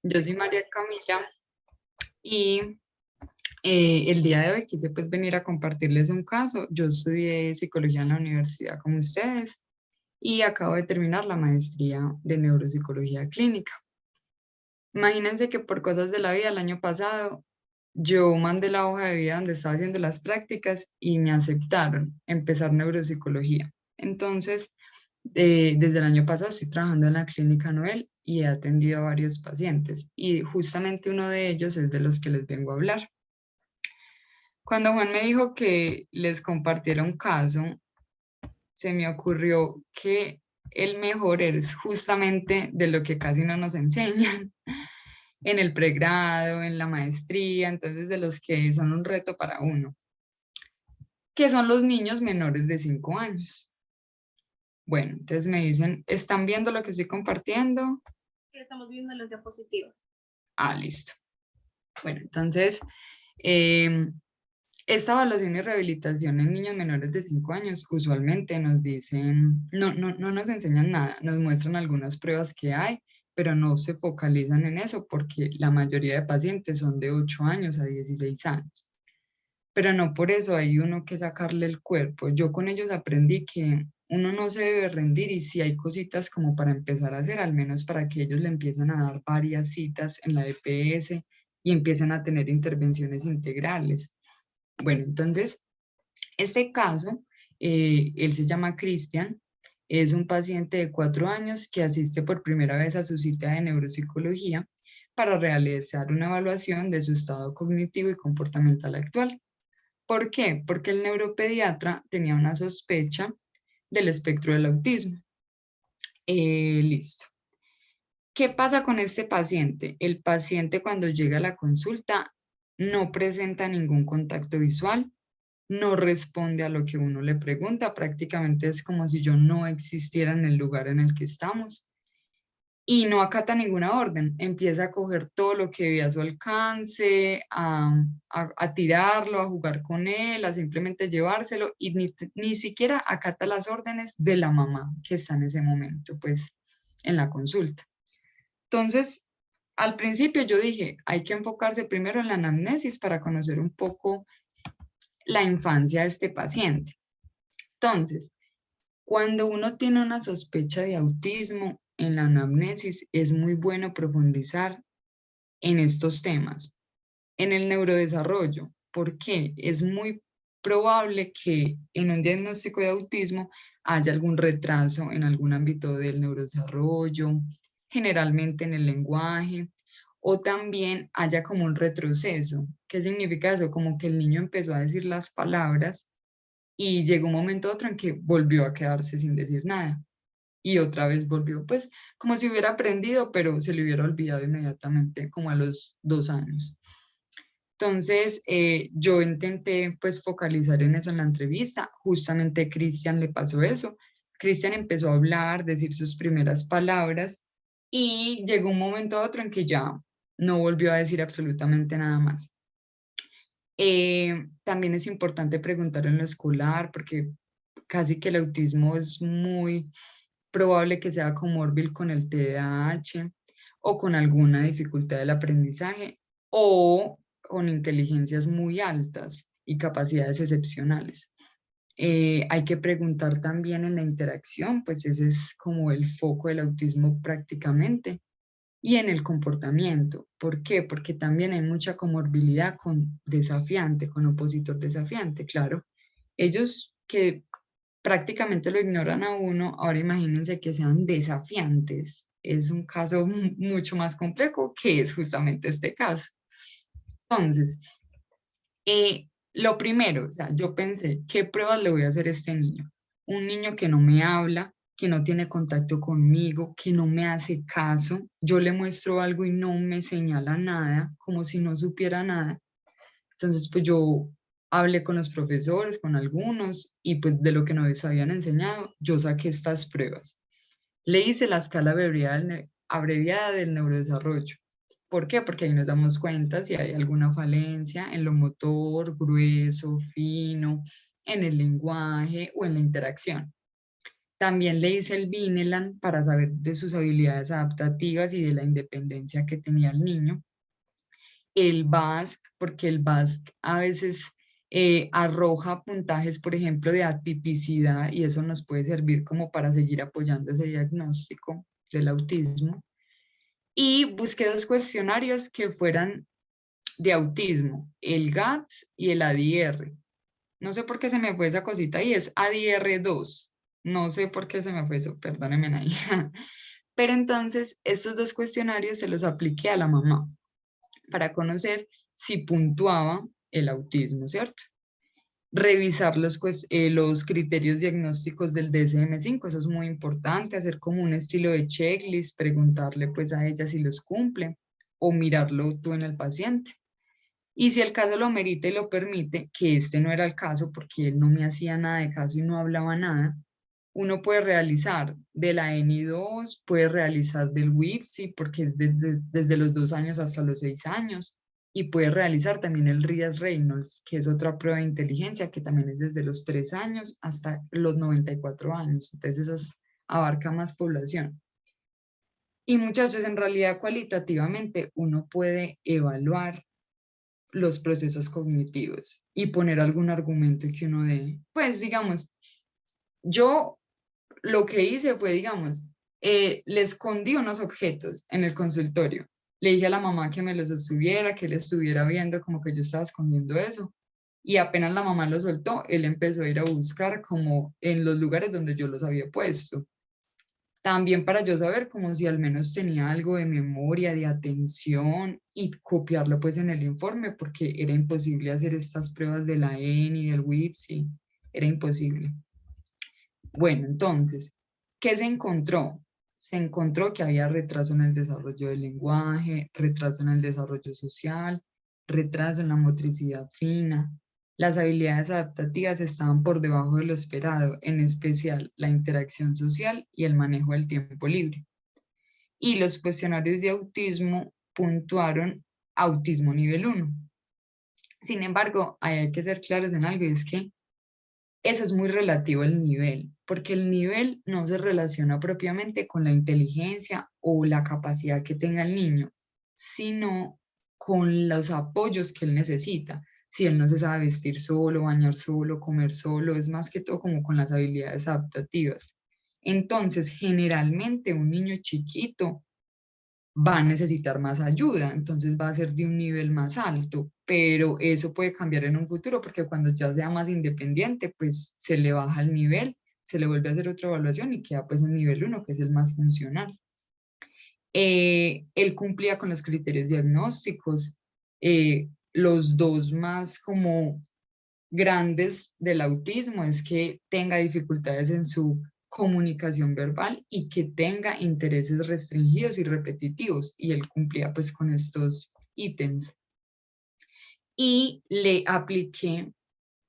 Yo soy María Camila y el día de hoy quise pues venir a compartirles un caso. Yo estudié psicología en la universidad como ustedes y acabo de terminar la maestría de neuropsicología clínica. Imagínense que por cosas de la vida el año pasado yo mandé la hoja de vida donde estaba haciendo las prácticas y me aceptaron empezar neuropsicología. Entonces, desde el año pasado estoy trabajando en la clínica Noel y he atendido a varios pacientes y justamente uno de ellos es de los que les vengo a hablar. Cuando Juan me dijo que les compartiera un caso, se me ocurrió que el mejor es justamente de lo que casi no nos enseñan en el pregrado, en la maestría, entonces de los que son un reto para uno, que son los niños menores de 5 años. Bueno, entonces me dicen, ¿están viendo lo que estoy compartiendo? Estamos viendo las diapositivas. Ah, listo. Bueno, entonces, eh, esta evaluación y rehabilitación en niños menores de 5 años usualmente nos dicen, no nos enseñan nada, nos muestran algunas pruebas que hay, pero no se focalizan en eso porque la mayoría de pacientes son de 8 años a 16 años. Pero no por eso hay uno que sacarle el cuerpo. Yo con ellos aprendí que uno no se debe rendir y si hay cositas como para empezar a hacer, al menos para que ellos le empiecen a dar varias citas en la EPS y empiecen a tener intervenciones integrales. Bueno, entonces, este caso, él se llama Cristian, es un paciente de 4 años que asiste por primera vez a su cita de neuropsicología para realizar una evaluación de su estado cognitivo y comportamental actual. ¿Por qué? Porque el neuropediatra tenía una sospecha del espectro del autismo. Listo. ¿Qué pasa con este paciente? El paciente cuando llega a la consulta no presenta ningún contacto visual, no responde a lo que uno le pregunta, prácticamente es como si yo no existiera en el lugar en el que estamos y no acata ninguna orden, empieza a coger todo lo que ve a su alcance, a tirarlo, a jugar con él, a simplemente llevárselo y ni siquiera acata las órdenes de la mamá que está en ese momento, pues en la consulta. Entonces, al principio yo dije, hay que enfocarse primero en la anamnesis para conocer un poco la infancia de este paciente. Entonces, cuando uno tiene una sospecha de autismo en la anamnesis, es muy bueno profundizar en estos temas, en el neurodesarrollo. ¿Por qué? Es muy probable que en un diagnóstico de autismo haya algún retraso en algún ámbito del neurodesarrollo, generalmente en el lenguaje, o también haya como un retroceso. ¿Qué significa eso? Como que el niño empezó a decir las palabras y llegó un momento a otro en que volvió a quedarse sin decir nada y otra vez volvió, pues como si hubiera aprendido, pero se le hubiera olvidado inmediatamente, como a los 2 años. Entonces, yo intenté pues focalizar en eso en la entrevista. Justamente a Cristian le pasó eso. Cristian empezó a hablar, decir sus primeras palabras y llegó un momento a otro en que ya no volvió a decir absolutamente nada más. También es importante preguntar en lo escolar porque casi que el autismo es muy probable que sea comórbil con el TDAH o con alguna dificultad del aprendizaje o con inteligencias muy altas y capacidades excepcionales. Hay que preguntar también en la interacción, pues ese es como el foco del autismo prácticamente, y en el comportamiento. ¿Por qué? Porque también hay mucha comorbilidad con desafiante, con opositor desafiante, claro. Ellos que prácticamente lo ignoran a uno, ahora imagínense que sean desafiantes. Es un caso mucho más complejo que es justamente este caso. Entonces, lo primero, o sea, yo pensé, ¿qué pruebas le voy a hacer a este niño? Un niño que no me habla, que no tiene contacto conmigo, que no me hace caso. Yo le muestro algo y no me señala nada, como si no supiera nada. Entonces, pues yo hablé con los profesores, con algunos, y pues de lo que nos habían enseñado, yo saqué estas pruebas. Le hice la escala abreviada del neurodesarrollo. ¿Por qué? Porque ahí nos damos cuenta si hay alguna falencia en lo motor, grueso, fino, en el lenguaje o en la interacción. También le hice el Vineland para saber de sus habilidades adaptativas y de la independencia que tenía el niño. El BASC, porque el BASC a veces arroja puntajes, por ejemplo, de atipicidad y eso nos puede servir como para seguir apoyando ese diagnóstico del autismo. Y busqué dos cuestionarios que fueran de autismo, el GATS y el ADR. No sé por qué se me fue esa cosita y es ADR2. No sé por qué se me fue eso, perdónenme ahí. Pero entonces estos dos cuestionarios se los apliqué a la mamá para conocer si puntuaba el autismo, ¿cierto? Revisar los criterios diagnósticos del DSM-5, eso es muy importante, hacer como un estilo de checklist, preguntarle pues a ella si los cumple o mirarlo tú en el paciente. Y si el caso lo merita y lo permite, que este no era el caso porque él no me hacía nada de caso y no hablaba nada, uno puede realizar de la NI2, puede realizar del WIPSI, porque es desde los 2 años hasta los 6 años, y puede realizar también el Reynolds, que es otra prueba de inteligencia, que también es desde los 3 años hasta los 94 años. Entonces, esas abarca más población. Y muchachos, en realidad cualitativamente uno puede evaluar los procesos cognitivos y poner algún argumento que uno dé. Pues digamos, yo lo que hice fue, digamos, le escondí unos objetos en el consultorio. Le dije a la mamá que me los sostuviera, que él estuviera viendo como que yo estaba escondiendo eso. Y apenas la mamá lo soltó, él empezó a ir a buscar como en los lugares donde yo los había puesto. También para yo saber como si al menos tenía algo de memoria, de atención y copiarlo pues en el informe porque era imposible hacer estas pruebas de la ENI, del WIPSI, era imposible. Bueno, entonces, ¿qué se encontró? Se encontró que había retraso en el desarrollo del lenguaje, retraso en el desarrollo social, retraso en la motricidad fina. Las habilidades adaptativas estaban por debajo de lo esperado, en especial la interacción social y el manejo del tiempo libre. Y los cuestionarios de autismo puntuaron autismo nivel 1. Sin embargo, hay que ser claros en algo, y es que eso es muy relativo al nivel, porque el nivel no se relaciona propiamente con la inteligencia o la capacidad que tenga el niño, sino con los apoyos que él necesita. Si él no se sabe vestir solo, bañar solo, comer solo, es más que todo como con las habilidades adaptativas. Entonces, generalmente un niño chiquito va a necesitar más ayuda, entonces va a ser de un nivel más alto, pero eso puede cambiar en un futuro porque cuando ya sea más independiente, pues se le baja el nivel, se le vuelve a hacer otra evaluación y queda pues en nivel 1, que es el más funcional. Él cumplía con los criterios diagnósticos, los dos más como grandes del autismo es que tenga dificultades en su comunicación verbal y que tenga intereses restringidos y repetitivos, y él cumplía pues con estos ítems. Y le apliqué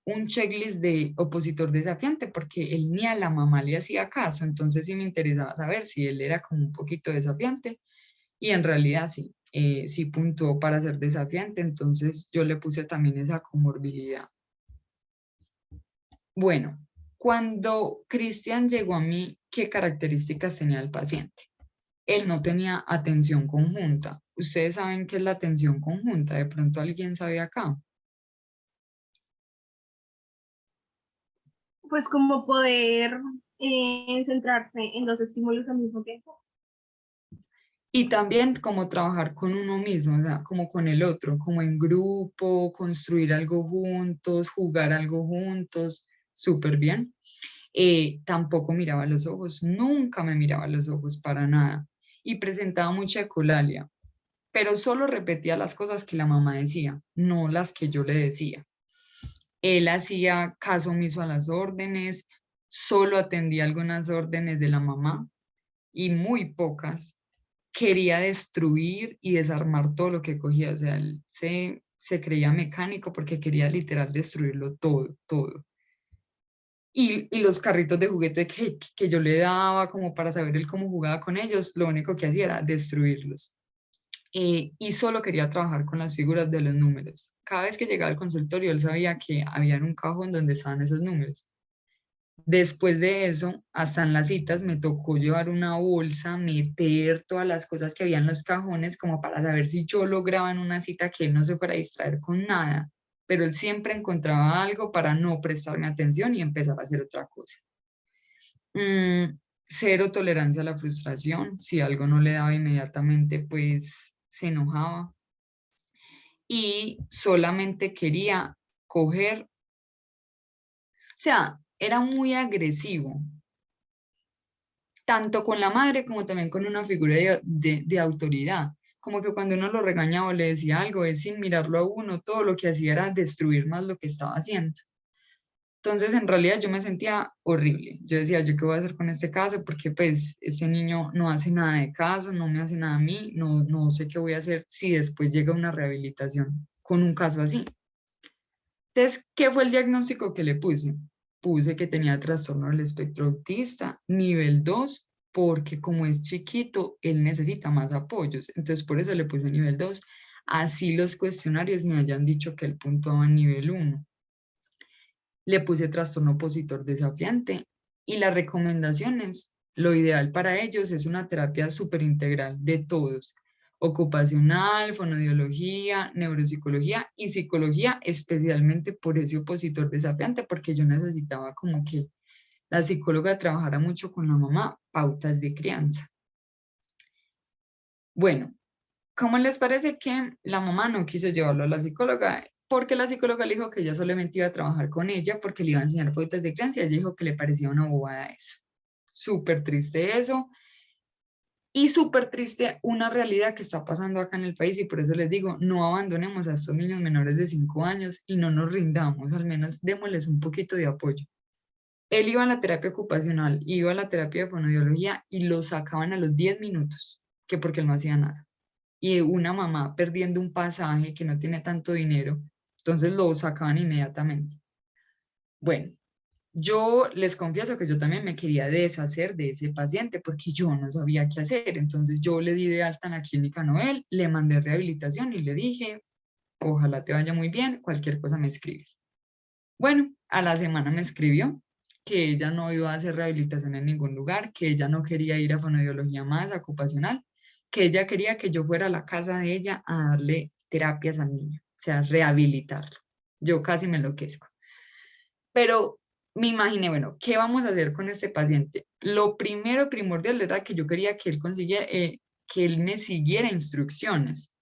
un checklist de opositor desafiante porque él ni a la mamá le hacía caso, entonces sí me interesaba saber si él era como un poquito desafiante y en realidad sí, sí puntuó para ser desafiante, entonces yo le puse también esa comorbilidad. Bueno, cuando Cristian llegó a mí, ¿qué características tenía el paciente? Él no tenía atención conjunta. ¿Ustedes saben qué es la atención conjunta? De pronto alguien sabe acá. Pues como poder centrarse en dos estímulos al mismo tiempo. Y también como trabajar con uno mismo, o sea, como con el otro, como en grupo, construir algo juntos, jugar algo juntos, súper bien. Tampoco miraba los ojos, nunca me miraba los ojos para nada y presentaba mucha ecolalia, pero solo repetía las cosas que la mamá decía, no las que yo le decía. Él hacía caso omiso a las órdenes, solo atendía algunas órdenes de la mamá y muy pocas. Quería destruir y desarmar todo lo que cogía, o sea, él se creía mecánico porque quería literal destruirlo todo, todo. Y los carritos de juguete que yo le daba como para saber él cómo jugaba con ellos, lo único que hacía era destruirlos. Y solo quería trabajar con las figuras de los números. Cada vez que llegaba al consultorio, él sabía que había en un cajón donde estaban esos números. Después de eso, hasta en las citas me tocó llevar una bolsa, meter todas las cosas que había en los cajones como para saber si yo lograba en una cita que él no se fuera a distraer con nada, pero él siempre encontraba algo para no prestarme atención y empezar a hacer otra cosa. Cero tolerancia a la frustración, si algo no le daba inmediatamente, pues se enojaba y solamente quería coger, o sea, era muy agresivo tanto con la madre como también con una figura de autoridad. Como que cuando uno lo regañaba o le decía algo, es sin mirarlo a uno, todo lo que hacía era destruir más lo que estaba haciendo. Entonces, en realidad yo me sentía horrible. Yo decía, ¿yo qué voy a hacer con este caso? Porque pues este niño no hace nada de caso, no me hace nada a mí, no sé qué voy a hacer si después llega una rehabilitación con un caso así. Entonces, ¿qué fue el diagnóstico que le puse? Puse que tenía trastorno del espectro autista, nivel 2, porque como es chiquito, él necesita más apoyos. Entonces, por eso le puse nivel 2. Así los cuestionarios me hayan dicho que él puntuaba en nivel 1. Le puse trastorno opositor desafiante y las recomendaciones, lo ideal para ellos es una terapia súper integral de todos, ocupacional, fonoaudiología, neuropsicología y psicología, especialmente por ese opositor desafiante, porque yo necesitaba como que la psicóloga trabajara mucho con la mamá, pautas de crianza. Bueno, ¿cómo les parece que la mamá no quiso llevarlo a la psicóloga? Porque la psicóloga le dijo que ella solamente iba a trabajar con ella porque le iba a enseñar pautas de crianza y ella dijo que le parecía una bobada eso. Súper triste eso y súper triste una realidad que está pasando acá en el país y por eso les digo, no abandonemos a estos niños menores de 5 años y no nos rindamos, al menos démosles un poquito de apoyo. Él iba a la terapia ocupacional, iba a la terapia de fonoaudiología y lo sacaban a los 10 minutos, que porque él no hacía nada y una mamá perdiendo un pasaje que no tiene tanto dinero, entonces lo sacaban inmediatamente. Bueno, yo les confieso que yo también me quería deshacer de ese paciente porque yo no sabía qué hacer, entonces yo le di de alta en la clínica Noel, le mandé rehabilitación y le dije, ojalá te vaya muy bien, cualquier cosa me escribes. Bueno, a la semana me escribió que ella no iba a hacer rehabilitación en ningún lugar, que ella no quería ir a fonoaudiología más, a ocupacional, que ella quería que yo fuera a la casa de ella a darle terapias al niño, o sea, rehabilitarlo. Yo casi me enloquezco. Pero me imaginé, bueno, ¿qué vamos a hacer con este paciente? Lo primero primordial era que yo quería que él consiguiera, que él me siguiera instrucciones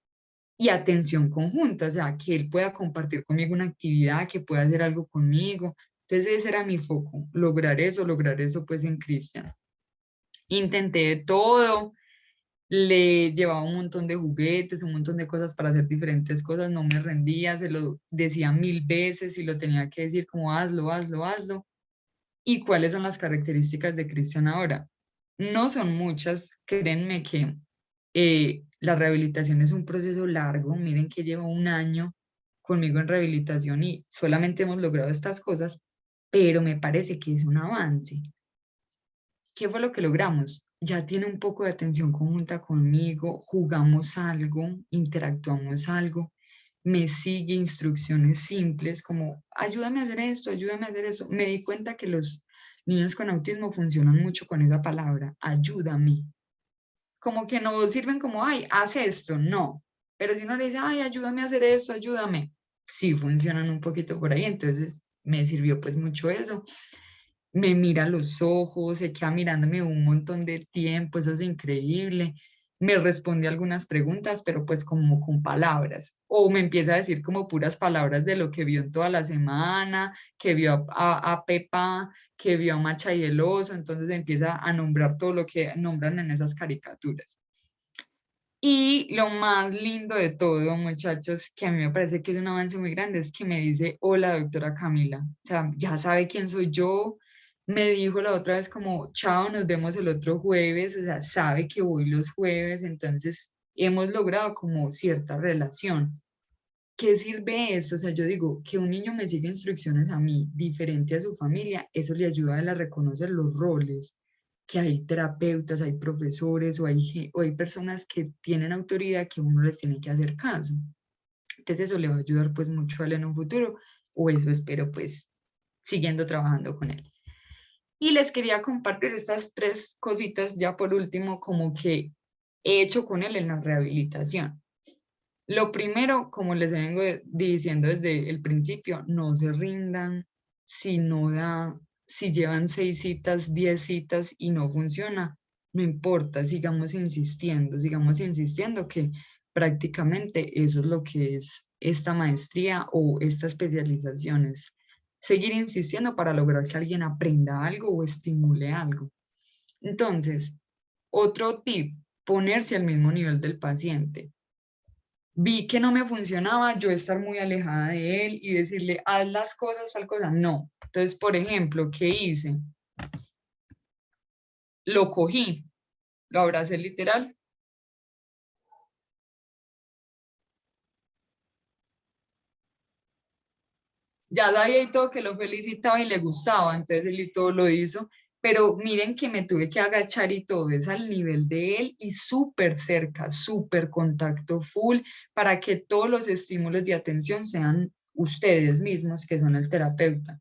y atención conjunta, o sea, que él pueda compartir conmigo una actividad, que pueda hacer algo conmigo. Entonces ese era mi foco, lograr eso pues en Cristian. Intenté de todo, le llevaba un montón de juguetes, un montón de cosas para hacer diferentes cosas, no me rendía, se lo decía 1000 veces y lo tenía que decir como hazlo, hazlo, hazlo. ¿Y cuáles son las características de Cristian ahora? No son muchas, créanme que la rehabilitación es un proceso largo, miren que llevo un año conmigo en rehabilitación y solamente hemos logrado estas cosas, pero me parece que es un avance. ¿Qué fue lo que logramos? Ya tiene un poco de atención conjunta conmigo, jugamos algo, interactuamos algo, me sigue instrucciones simples como ayúdame a hacer esto, ayúdame a hacer eso. Me di cuenta que los niños con autismo funcionan mucho con esa palabra, ayúdame. Como que no sirven como, ay, haz esto, no. Pero si uno le dice, ay, ayúdame a hacer esto, ayúdame, sí funcionan un poquito por ahí. Entonces me sirvió pues mucho eso. Me mira a los ojos, se queda mirándome un montón de tiempo, eso es increíble. Me responde algunas preguntas, pero pues como con palabras. O me empieza a decir como puras palabras de lo que vio en toda la semana, que vio a Pepa, que vio a Macha y el oso, entonces empieza a nombrar todo lo que nombran en esas caricaturas. Y lo más lindo de todo, muchachos, que a mí me parece que es un avance muy grande, es que me dice, hola, doctora Camila. O sea, ya sabe quién soy yo. Me dijo la otra vez como, chao, nos vemos el otro jueves. O sea, sabe que voy los jueves. Entonces, hemos logrado como cierta relación. ¿Qué sirve eso? O sea, yo digo, que un niño me siga instrucciones a mí, diferente a su familia, eso le ayuda a él a reconocer los roles, que hay terapeutas, hay profesores o hay personas que tienen autoridad que uno les tiene que hacer caso. Entonces eso le va a ayudar pues mucho a él en un futuro, o eso espero pues siguiendo trabajando con él. Y les quería compartir estas 3 cositas ya por último, como que he hecho con él en la rehabilitación. Lo primero, como les vengo diciendo desde el principio, no se rindan si no da, si llevan 6 citas, 10 citas y no funciona, no importa, sigamos insistiendo que prácticamente eso es lo que es esta maestría o esta especialización, es seguir insistiendo para lograr que alguien aprenda algo o estimule algo. Entonces, otro tip, ponerse al mismo nivel del paciente. Vi que no me funcionaba, yo estar muy alejada de él y decirle, haz las cosas, tal cosa, no. Entonces, por ejemplo, ¿qué hice? Lo cogí, lo abracé literal. Ya sabía y todo que lo felicitaba y le gustaba, entonces él y todo lo hizo, pero miren que me tuve que agachar y todo es al nivel de él y súper cerca, súper contacto full, para que todos los estímulos de atención sean ustedes mismos, que son el terapeuta.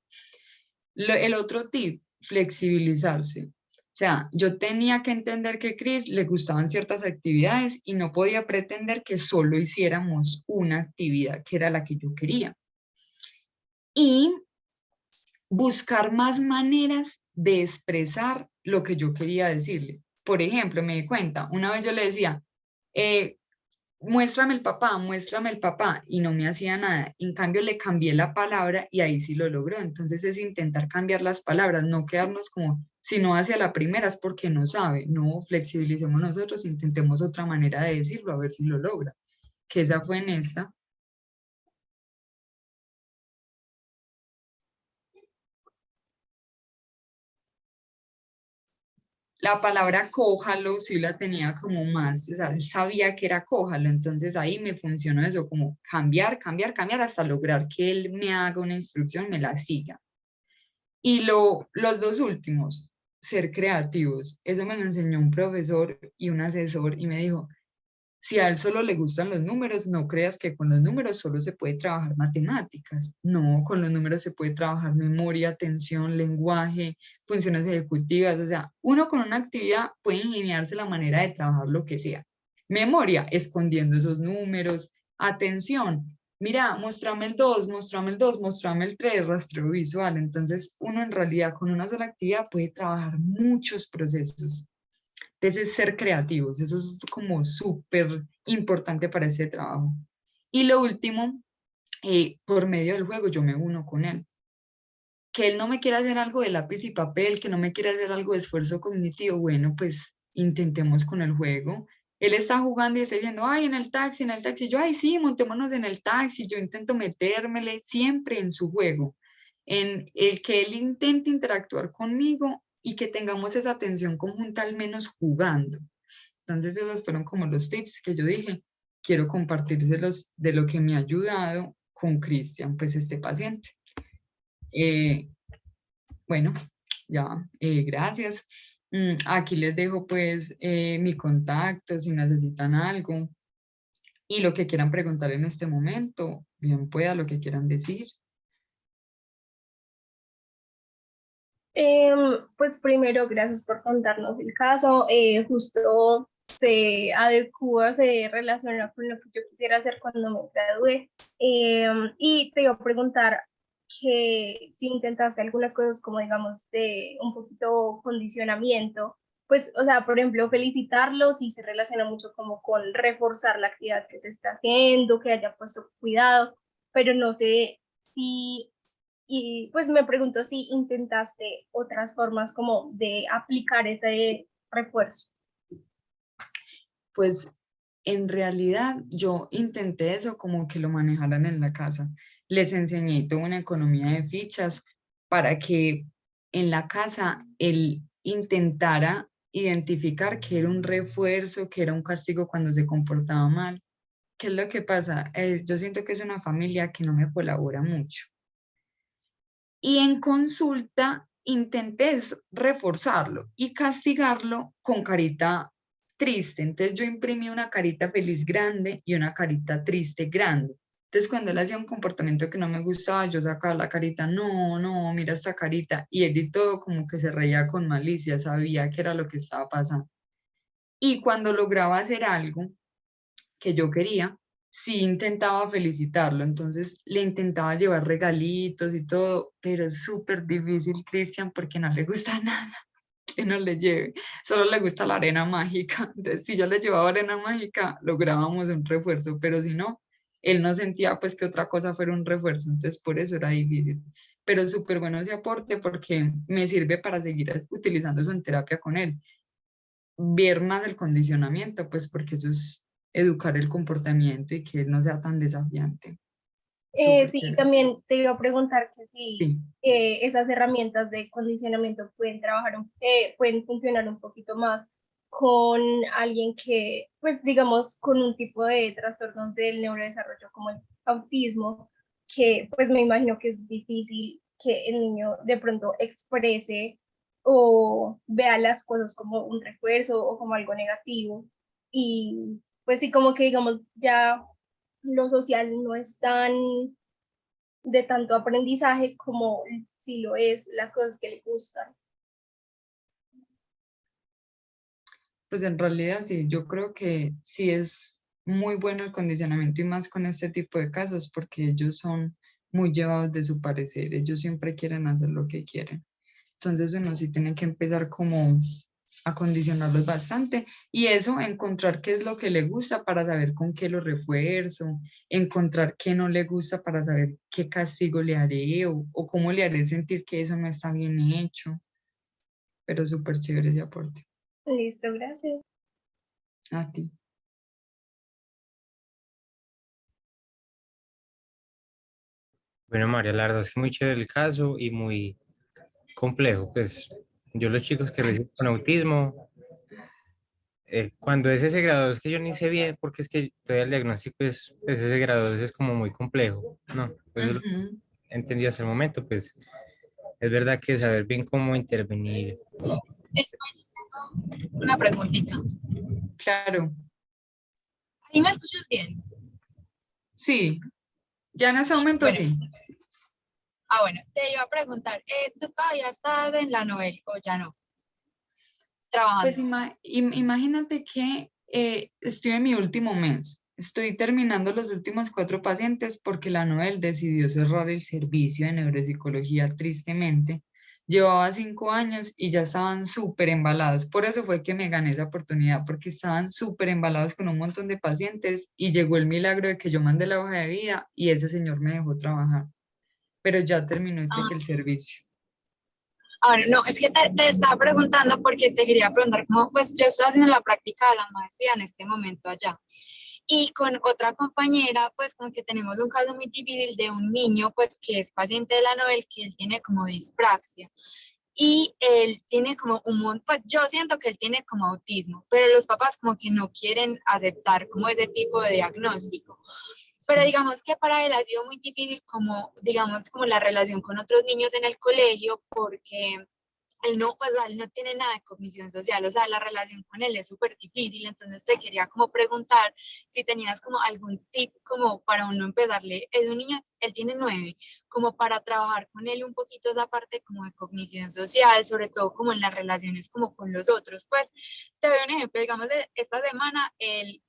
El otro tip, flexibilizarse. O sea, yo tenía que entender que a Chris le gustaban ciertas actividades y no podía pretender que solo hiciéramos una actividad que era la que yo quería. Y buscar más maneras de expresar lo que yo quería decirle. Por ejemplo, me di cuenta, una vez yo le decía, muéstrame el papá, y no me hacía nada. En cambio, le cambié la palabra y ahí sí lo logró. Entonces es intentar cambiar las palabras, no quedarnos como, si no hacia la primera es porque no sabe. No, flexibilicemos nosotros, intentemos otra manera de decirlo, a ver si lo logra. Que esa fue en esta. La palabra cójalo sí la tenía como más, o sea, él sabía que era cójalo, entonces ahí me funcionó eso, como cambiar hasta lograr que él me haga una instrucción, me la siga. Y los dos últimos, ser creativos. Eso me lo enseñó un profesor y un asesor y me dijo, si a él solo le gustan los números, no creas que con los números solo se puede trabajar matemáticas. No, con los números se puede trabajar memoria, atención, lenguaje, funciones ejecutivas. O sea, uno con una actividad puede ingeniarse la manera de trabajar lo que sea. Memoria, escondiendo esos números. Atención, mira, mostrame el 2, mostrame el 3, rastreo visual. Entonces, uno en realidad con una sola actividad puede trabajar muchos procesos. Entonces, ser creativos, eso es como súper importante para este trabajo. Y lo último, por medio del juego yo me uno con él. Que él no me quiera hacer algo de lápiz y papel, que no me quiera hacer algo de esfuerzo cognitivo, bueno, pues intentemos con el juego. Él está jugando y está diciendo, ay, en el taxi, yo, ay, sí, montémonos en el taxi, yo intento metérmele siempre en su juego, en el que él intente interactuar conmigo y que tengamos esa atención conjunta al menos jugando. Entonces esos fueron como los tips que yo dije, quiero compartírselos de lo que me ha ayudado con Cristian, pues este paciente. Eh, bueno, ya, gracias. Aquí les dejo pues mi contacto si necesitan algo y lo que quieran preguntar en este momento, bien pueda lo que quieran decir. Pues primero, gracias por contarnos el caso. Justo se adecua, se relaciona con lo que yo quisiera hacer cuando me gradué. Y te iba a preguntar que si intentaste algunas cosas como digamos de un poquito condicionamiento, pues, o sea, por ejemplo, felicitarlos y se relaciona mucho como con reforzar la actividad que se está haciendo, que haya puesto cuidado, pero no sé si y pues me pregunto si intentaste otras formas como de aplicar ese refuerzo. Pues en realidad yo intenté eso como que lo manejaran en la casa. Les enseñé toda una economía de fichas para que en la casa él intentara identificar que era un refuerzo, que era un castigo cuando se comportaba mal. ¿Qué es lo que pasa? Yo siento que es una familia que no me colabora mucho. Y en consulta intenté reforzarlo y castigarlo con carita triste. Entonces yo imprimí una carita feliz grande y una carita triste grande. Entonces, cuando él hacía un comportamiento que no me gustaba, yo sacaba la carita, no, no, mira esta carita. Y él y todo como que se reía con malicia, sabía que era lo que estaba pasando. Y cuando lograba hacer algo que yo quería, sí intentaba felicitarlo. Entonces, le intentaba llevar regalitos y todo, pero es súper difícil, Cristian, porque no le gusta nada que no le lleve. Solo le gusta la arena mágica. Entonces, si yo le llevaba arena mágica, lográbamos un refuerzo, pero si no, él no sentía pues que otra cosa fuera un refuerzo, entonces por eso era difícil. Pero es súper bueno ese aporte porque me sirve para seguir utilizando eso en terapia con él. Ver más el condicionamiento, pues porque eso es educar el comportamiento y que él no sea tan desafiante. Súper Sí, chévere. también te iba a preguntar que si Sí. esas herramientas de condicionamiento pueden trabajar, pueden funcionar un poquito más con alguien que, pues digamos, con un tipo de trastornos del neurodesarrollo como el autismo, que pues me imagino que es difícil que el niño de pronto exprese o vea las cosas como un refuerzo o como algo negativo. Y pues sí, como que digamos, ya lo social no es tan de tanto aprendizaje como si lo es las cosas que le gustan. Pues en realidad sí, yo creo que sí es muy bueno el condicionamiento y más con este tipo de casos porque ellos son muy llevados de su parecer, ellos siempre quieren hacer lo que quieren. Entonces uno sí tiene que empezar como a condicionarlos bastante y eso, encontrar qué es lo que le gusta para saber con qué lo refuerzo, encontrar qué no le gusta para saber qué castigo le haré o cómo le haré sentir que eso no está bien hecho, pero súper chévere ese aporte. Listo, gracias. A ti. Bueno, María, la verdad es que muy chévere el caso y muy complejo. Pues yo los chicos que reciben con autismo, cuando es ese grado, es que yo ni sé bien porque es que todavía el diagnóstico es ese grado, es como muy complejo, ¿no? Pues eso es lo que Ujú. he entendido hasta el momento, pues es verdad que saber bien cómo intervenir. Una preguntita. Claro, ¿Ahí me escuchas bien? sí, ya en ese momento Bueno, sí. bueno, te iba a preguntar, ¿tú todavía estás en la novela o ya no? Pues Trabajando. imagínate que estoy en mi último mes. Estoy terminando los últimos 4 pacientes porque la Nobel decidió cerrar el servicio de neuropsicología tristemente. Llevaba 5 años y ya estaban súper embalados. Por eso fue que me gané esa oportunidad, porque estaban súper embalados con un montón de pacientes y llegó el milagro de que yo mandé la hoja de vida y ese señor me dejó trabajar. Pero ya terminó Ah, que el servicio. bueno, no, es que te estaba preguntando porque te quería preguntar cómo, pues yo estoy haciendo la práctica de la maestría en este momento allá. Y con otra compañera, pues como que tenemos un caso muy difícil de un niño, pues que es paciente de la Nobel, que él tiene como dispraxia. Y él tiene como pues yo siento que él tiene como autismo, pero los papás como que no quieren aceptar como ese tipo de diagnóstico. Pero Sí. digamos que para él ha sido muy difícil como, digamos, como la relación con otros niños en el colegio, porque él no, pues él no tiene nada de cognición social, o sea, la relación con él es súper difícil, entonces te quería como preguntar si tenías como algún tip como para uno empezarle, es un niño, él tiene 9, como para trabajar con él un poquito esa parte como de cognición social, sobre todo como en las relaciones como con los otros, pues te doy un ejemplo, digamos, de esta semana él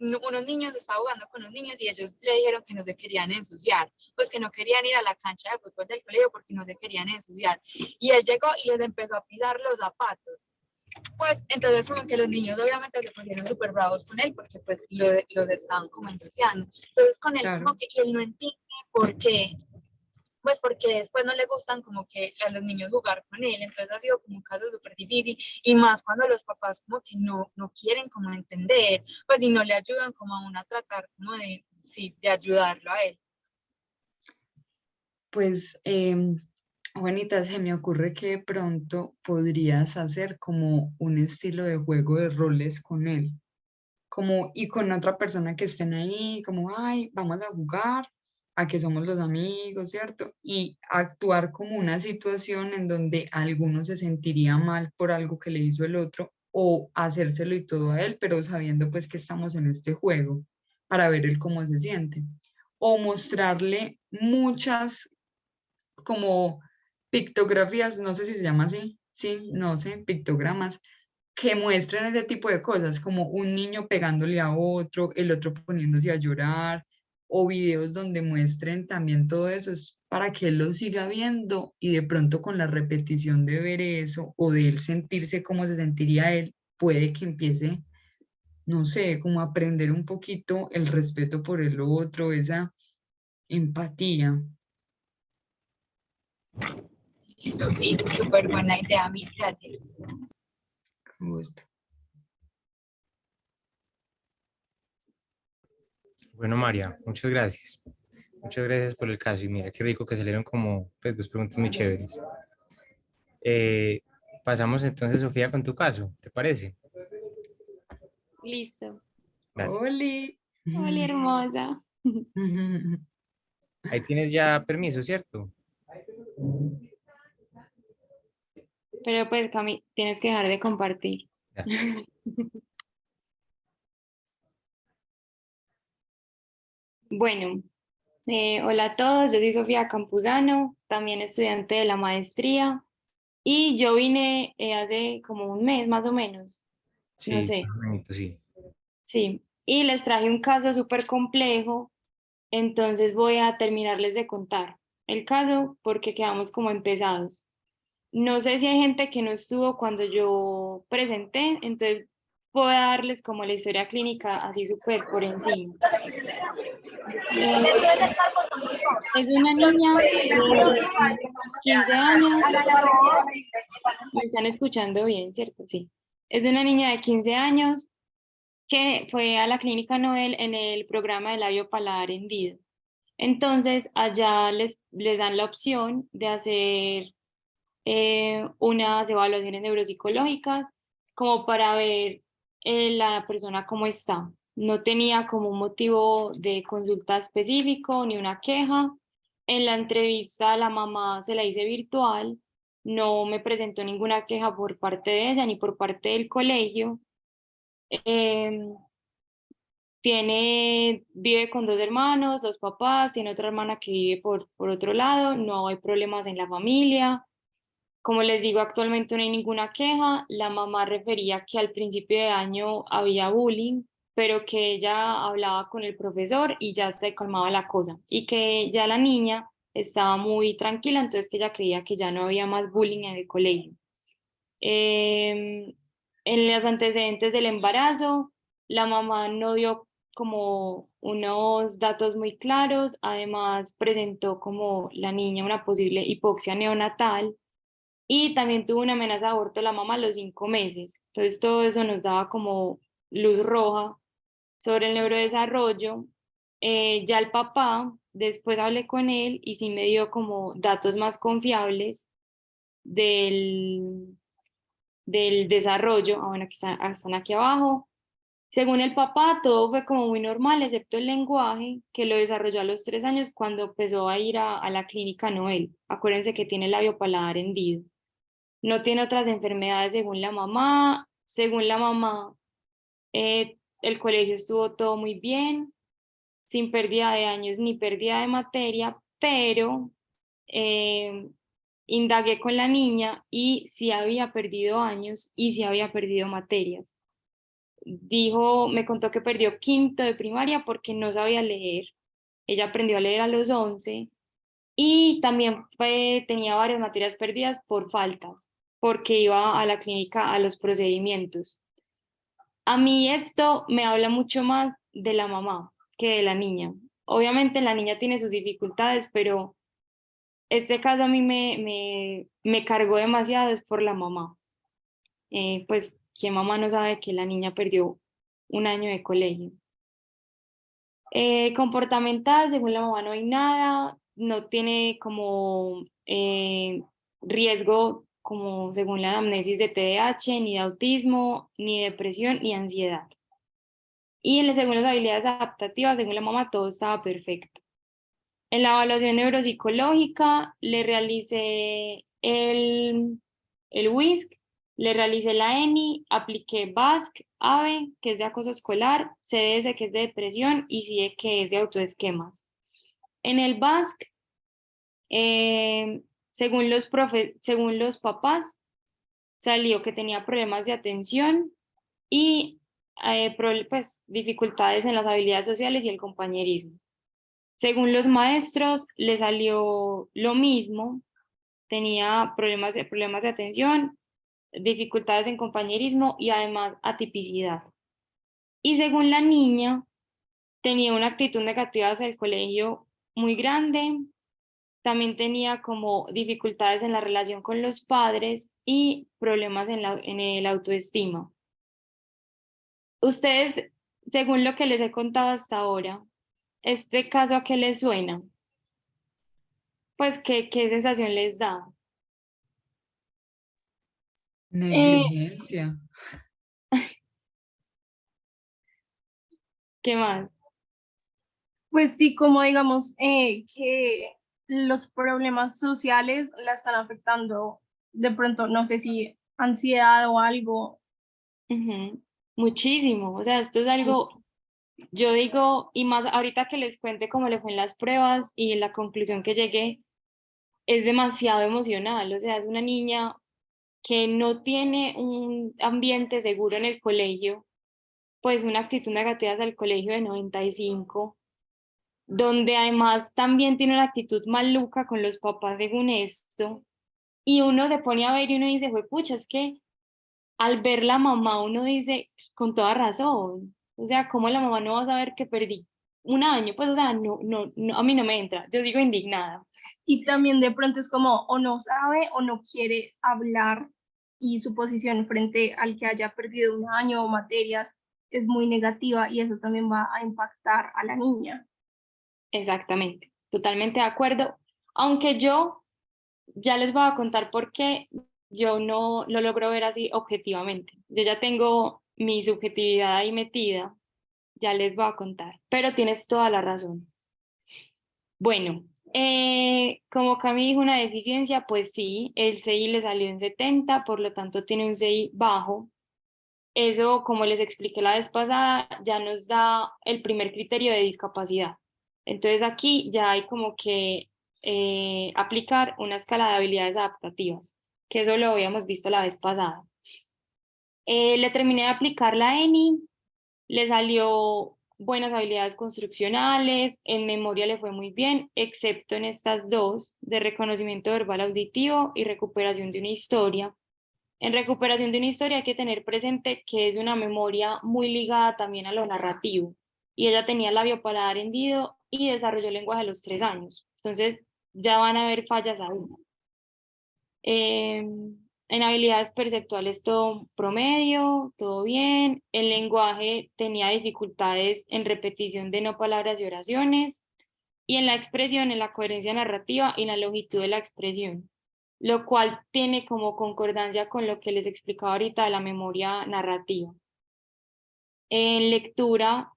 unos niños estaba jugando con los niños y ellos le dijeron que no se querían ensuciar, pues que no querían ir a la cancha de fútbol del colegio porque no se querían ensuciar. Y él llegó y les empezó a pisar los zapatos. Pues entonces como que los niños obviamente se pusieron súper bravos con él porque pues los estaban como ensuciando. Entonces con él Claro. como que y él no entiende por qué, pues porque después no le gustan como que a los niños jugar con él, entonces ha sido como un caso súper difícil y más cuando los papás como que no quieren como entender, pues y no le ayudan como a uno a tratar como de, sí, de ayudarlo a él. Pues, Juanita, se me ocurre que de pronto podrías hacer como un estilo de juego de roles con él, como y con otra persona que estén ahí, como, ay, vamos a jugar, a que somos los amigos, ¿cierto? Y actuar como una situación en donde alguno se sentiría mal por algo que le hizo el otro o hacérselo y todo a él, pero sabiendo pues que estamos en este juego para ver él cómo se siente. o mostrarle muchas como pictografías, no sé si se llama así, sí, no sé, pictogramas, que muestran ese tipo de cosas, como un niño pegándole a otro, el otro poniéndose a llorar, o videos donde muestren también todo eso, es para que él lo siga viendo y de pronto con la repetición de ver eso o de él sentirse como se sentiría él, puede que empiece, no sé, como a aprender un poquito el respeto por el otro, esa empatía. Eso sí, súper buena idea, mil gracias. Con gusto. Bueno, María, muchas gracias. Muchas gracias por el caso y mira qué rico que salieron como pues, dos preguntas muy chéveres. Eh, pasamos entonces, Sofía, con tu caso, ¿te parece? Listo. Dale. Oli. Hola, hermosa. Ahí tienes ya permiso, ¿cierto? Pero pues, Cami, tienes que dejar de compartir. Ya. Bueno, hola a todos, yo soy Sofía Campuzano, también estudiante de la maestría, y yo vine hace como un mes más o menos, no Sí, sé, bonito, sí. sí, y les traje un caso súper complejo, entonces voy a terminarles de contar el caso porque quedamos como empezados. No sé si hay gente que no estuvo cuando yo presenté, entonces voy a darles como la historia clínica así súper por encima. Eh, es una niña de 15 años, me están escuchando bien, ¿cierto? Sí. Es una niña de 15 años que fue a la clínica Noel en el programa de labio paladar hendido. Entonces, allá les dan la opción de hacer unas evaluaciones neuropsicológicas como para ver la persona cómo está. No tenía como un motivo de consulta específico ni una queja. En la entrevista la mamá se la hice virtual, no me presentó ninguna queja por parte de ella ni por parte del colegio. Em, vive con dos hermanos, dos papás, tiene otra hermana que vive por otro lado, no hay problemas en la familia. Como les digo, actualmente no hay ninguna queja. La mamá refería que al principio de año había bullying, pero que ella hablaba con el profesor y ya se calmaba la cosa. Y que ya la niña estaba muy tranquila, entonces que ella creía que ya no había más bullying en el colegio. En los antecedentes del embarazo, la mamá no dio como unos datos muy claros, además presentó como la niña una posible hipoxia neonatal y también tuvo una amenaza de aborto la mamá a los 5 meses. Entonces todo eso nos daba como luz roja sobre el neurodesarrollo. Ya el papá, después hablé con él y sí me dio como datos más confiables del, del desarrollo. Ah, bueno, aquí están aquí abajo. Según el papá, todo fue como muy normal, excepto el lenguaje, que lo desarrolló a los 3 años cuando empezó a ir a la clínica Noel. Acuérdense que tiene el labio paladar hendido. No tiene otras enfermedades según la mamá. Según la mamá, el colegio estuvo todo muy bien, sin pérdida de años ni pérdida de materia, pero eh, indagué con la niña y si había perdido años y si había perdido materias. Me contó que perdió quinto de primaria porque no sabía leer. Ella aprendió a leer a los 11 y también tenía varias materias perdidas por faltas, porque iba a la clínica a los procedimientos. A mí esto me habla mucho más de la mamá que de la niña. Obviamente la niña tiene sus dificultades, pero este caso a mí me cargó demasiado es por la mamá. Pues, ¿qué mamá no sabe que la niña perdió un año de colegio? Comportamental, según la mamá no hay nada, no tiene como riesgo, como según la anamnesis de TDAH, ni de autismo, ni depresión, ni ansiedad. Y según las habilidades adaptativas, según la mamá, todo estaba perfecto. En la evaluación neuropsicológica le realicé el WISC, le realicé la ENI, apliqué BASC, AVE, que es de acoso escolar, CDS, que es de depresión, y CIE, que es de autoesquemas. En el BASC, según los papás, salió que tenía problemas de atención y pues, dificultades en las habilidades sociales y el compañerismo. Según los maestros, le salió lo mismo, tenía problemas de atención, dificultades en compañerismo y además atipicidad. Y según la niña, tenía una actitud negativa hacia el colegio muy grande, también tenía como dificultades en la relación con los padres y problemas en el autoestima. Ustedes, según lo que les he contado hasta ahora, ¿este caso a qué les suena? Pues, ¿qué sensación les da? Negligencia. ¿Qué más? Pues sí, como digamos que los problemas sociales la están afectando de pronto, no sé si ansiedad o algo. Ujú. Muchísimo, o sea, esto es algo, yo digo, y más ahorita que les cuente cómo le fue en las pruebas y la conclusión que llegué, es demasiado emocional, o sea, es una niña que no tiene un ambiente seguro en el colegio, pues una actitud negativa hacia el colegio de 95, donde además también tiene una actitud maluca con los papás según esto, y uno se pone a ver y uno dice, pucha, es que al ver la mamá uno dice, "Pues, con toda razón, o sea, ¿cómo la mamá no va a saber que perdí un año? Pues, o sea, no, a mí no me entra, yo digo indignada. Y también de pronto es como o no sabe o no quiere hablar y su posición frente al que haya perdido un año o materias es muy negativa y eso también va a impactar a la niña. Exactamente, totalmente de acuerdo, aunque yo ya les voy a contar por qué yo no lo logro ver así objetivamente. Yo ya tengo mi subjetividad ahí metida, ya les voy a contar, pero tienes toda la razón. Bueno, como Cami dijo una deficiencia, pues sí, el CI le salió en 70, por lo tanto tiene un CI bajo. Eso, como les expliqué la vez pasada, ya nos da el primer criterio de discapacidad. Entonces aquí ya hay como que aplicar una escala de habilidades adaptativas, que eso lo habíamos visto la vez pasada. Le terminé de aplicar la ENI, le salió buenas habilidades construccionales, en memoria le fue muy bien, excepto en estas dos, de reconocimiento verbal auditivo y recuperación de una historia. En recuperación de una historia hay que tener presente que es una memoria muy ligada también a lo narrativo. Y ella tenía labio paladar hendido y desarrolló el lenguaje a los 3 años. Entonces ya van a haber fallas ahí. En habilidades perceptuales todo promedio, todo bien. El lenguaje tenía dificultades en repetición de no palabras y oraciones. Y en la expresión, en la coherencia narrativa y en la longitud de la expresión, lo cual tiene como concordancia con lo que les explicaba ahorita de la memoria narrativa. En lectura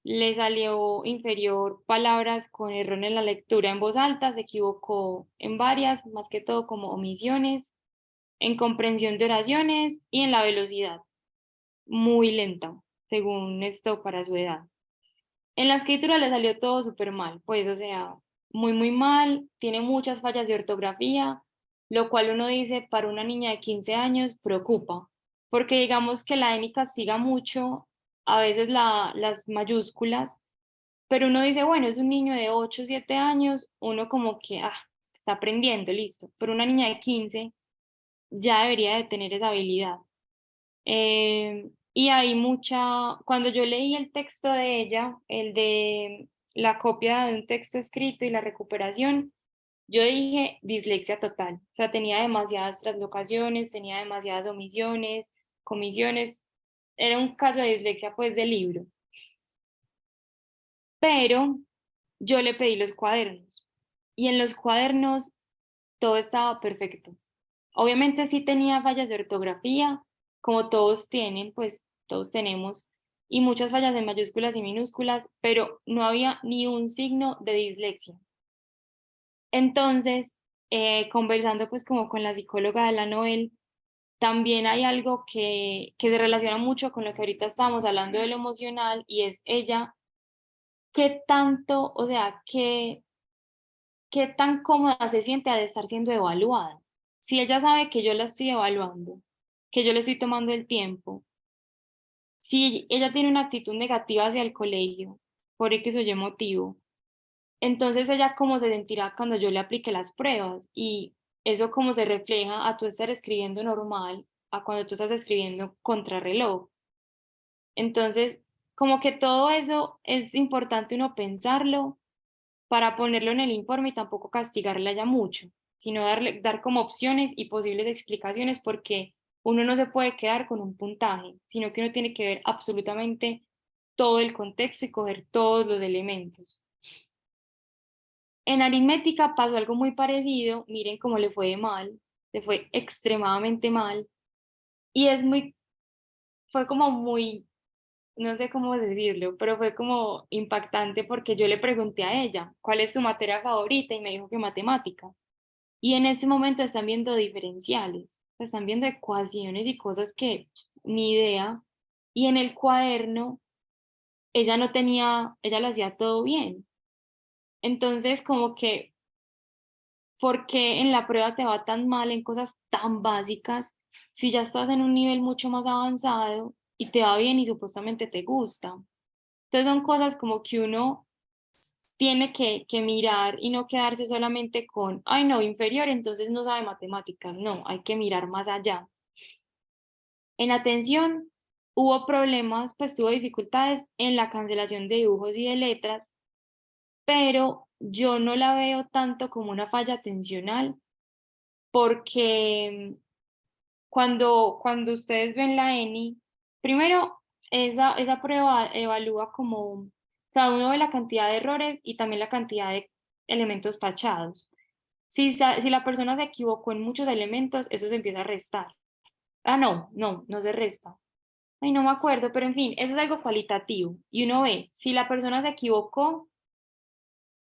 le salió inferior palabras con error en la lectura en voz alta, se equivocó en varias, más que todo como omisiones, en comprensión de oraciones y en la velocidad, muy lenta, según esto para su edad. En la escritura le salió todo súper mal, pues, o sea, muy mal, tiene muchas fallas de ortografía, lo cual uno dice para una niña de 15 años preocupa, porque digamos que la ENI castiga mucho a veces las mayúsculas, pero uno dice, bueno, es un niño de 8 o 7 años, uno como que, está aprendiendo, listo, pero una niña de 15 ya debería de tener esa habilidad. Y hay cuando yo leí el texto de ella, el de la copia de un texto escrito y la recuperación, yo dije dislexia total. O sea, tenía demasiadas translocaciones, tenía demasiadas omisiones, comisiones. Era un caso de dislexia pues de libro. Pero yo le pedí los cuadernos y en los cuadernos todo estaba perfecto. Obviamente sí tenía fallas de ortografía, como todos tienen, pues todos tenemos, y muchas fallas en mayúsculas y minúsculas, pero no había ni un signo de dislexia. Entonces, conversando pues como con la psicóloga de la Noel, también hay algo que se relaciona mucho con lo que ahorita estábamos hablando de lo emocional y es ella, qué tanto, o sea, qué qué tan cómoda se siente al estar siendo evaluada. Si ella sabe que yo la estoy evaluando, que yo le estoy tomando el tiempo, si ella tiene una actitud negativa hacia el colegio, por X o Y motivo, entonces ella cómo se sentirá cuando yo le aplique las pruebas y eso cómo se refleja a tú estar escribiendo normal, a cuando tú estás escribiendo contrarreloj. Entonces, como que todo eso es importante uno pensarlo para ponerlo en el informe y tampoco castigarla ya mucho, sino dar como opciones y posibles explicaciones porque uno no se puede quedar con un puntaje, sino que uno tiene que ver absolutamente todo el contexto y coger todos los elementos. En aritmética pasó algo muy parecido, miren cómo le fue de mal, le fue extremadamente mal y fue como muy, no sé cómo decirlo, pero fue como impactante porque yo le pregunté a ella, ¿cuál es su materia favorita? Y me dijo que matemáticas. Y en este momento están viendo diferenciales, están viendo ecuaciones y cosas que ni idea. Y en el cuaderno ella no tenía, ella lo hacía todo bien. Entonces, como que, ¿por qué en la prueba te va tan mal en cosas tan básicas si ya estás en un nivel mucho más avanzado y te va bien y supuestamente te gusta? Entonces son cosas como que uno tiene que mirar y no quedarse solamente con, ay no, inferior, entonces no sabe matemáticas. No, hay que mirar más allá. En atención hubo problemas, pues tuvo dificultades en la cancelación de dibujos y de letras, pero yo no la veo tanto como una falla atencional porque cuando ustedes ven la ENI, primero esa prueba evalúa como, o sea, uno ve la cantidad de errores y también la cantidad de elementos tachados. Si la persona se equivocó en muchos elementos, eso se empieza a restar. Ah, no se resta. Ay, no me acuerdo, pero en fin, eso es algo cualitativo. Y uno ve si la persona se equivocó,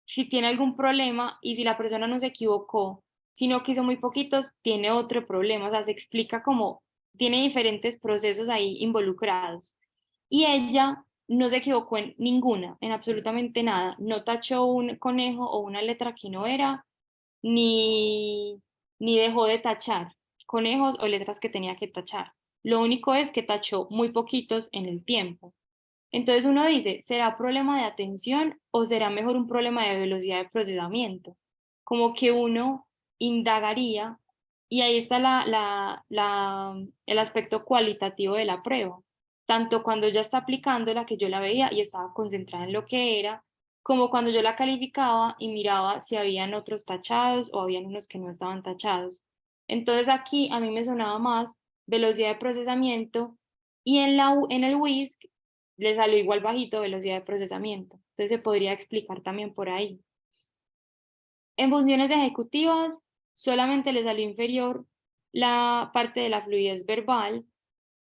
si tiene algún problema, y si la persona no se equivocó, sino que hizo muy poquitos, tiene otro problema. O sea, se explica como tiene diferentes procesos ahí involucrados. Y ella no se equivocó en ninguna, en absolutamente nada. No tachó un conejo o una letra que no era, ni, ni dejó de tachar conejos o letras que tenía que tachar. Lo único es que tachó muy poquitos en el tiempo. Entonces uno dice, ¿será problema de atención o será mejor un problema de velocidad de procesamiento? Como que uno indagaría y ahí está el aspecto cualitativo de la prueba. Tanto cuando ya está aplicándola, que yo la veía y estaba concentrada en lo que era, como cuando yo la calificaba y miraba si habían otros tachados o habían unos que no estaban tachados. Entonces aquí a mí me sonaba más velocidad de procesamiento y en el WISC le salió igual bajito velocidad de procesamiento. Entonces se podría explicar también por ahí. En funciones ejecutivas, solamente le salió inferior la parte de la fluidez verbal,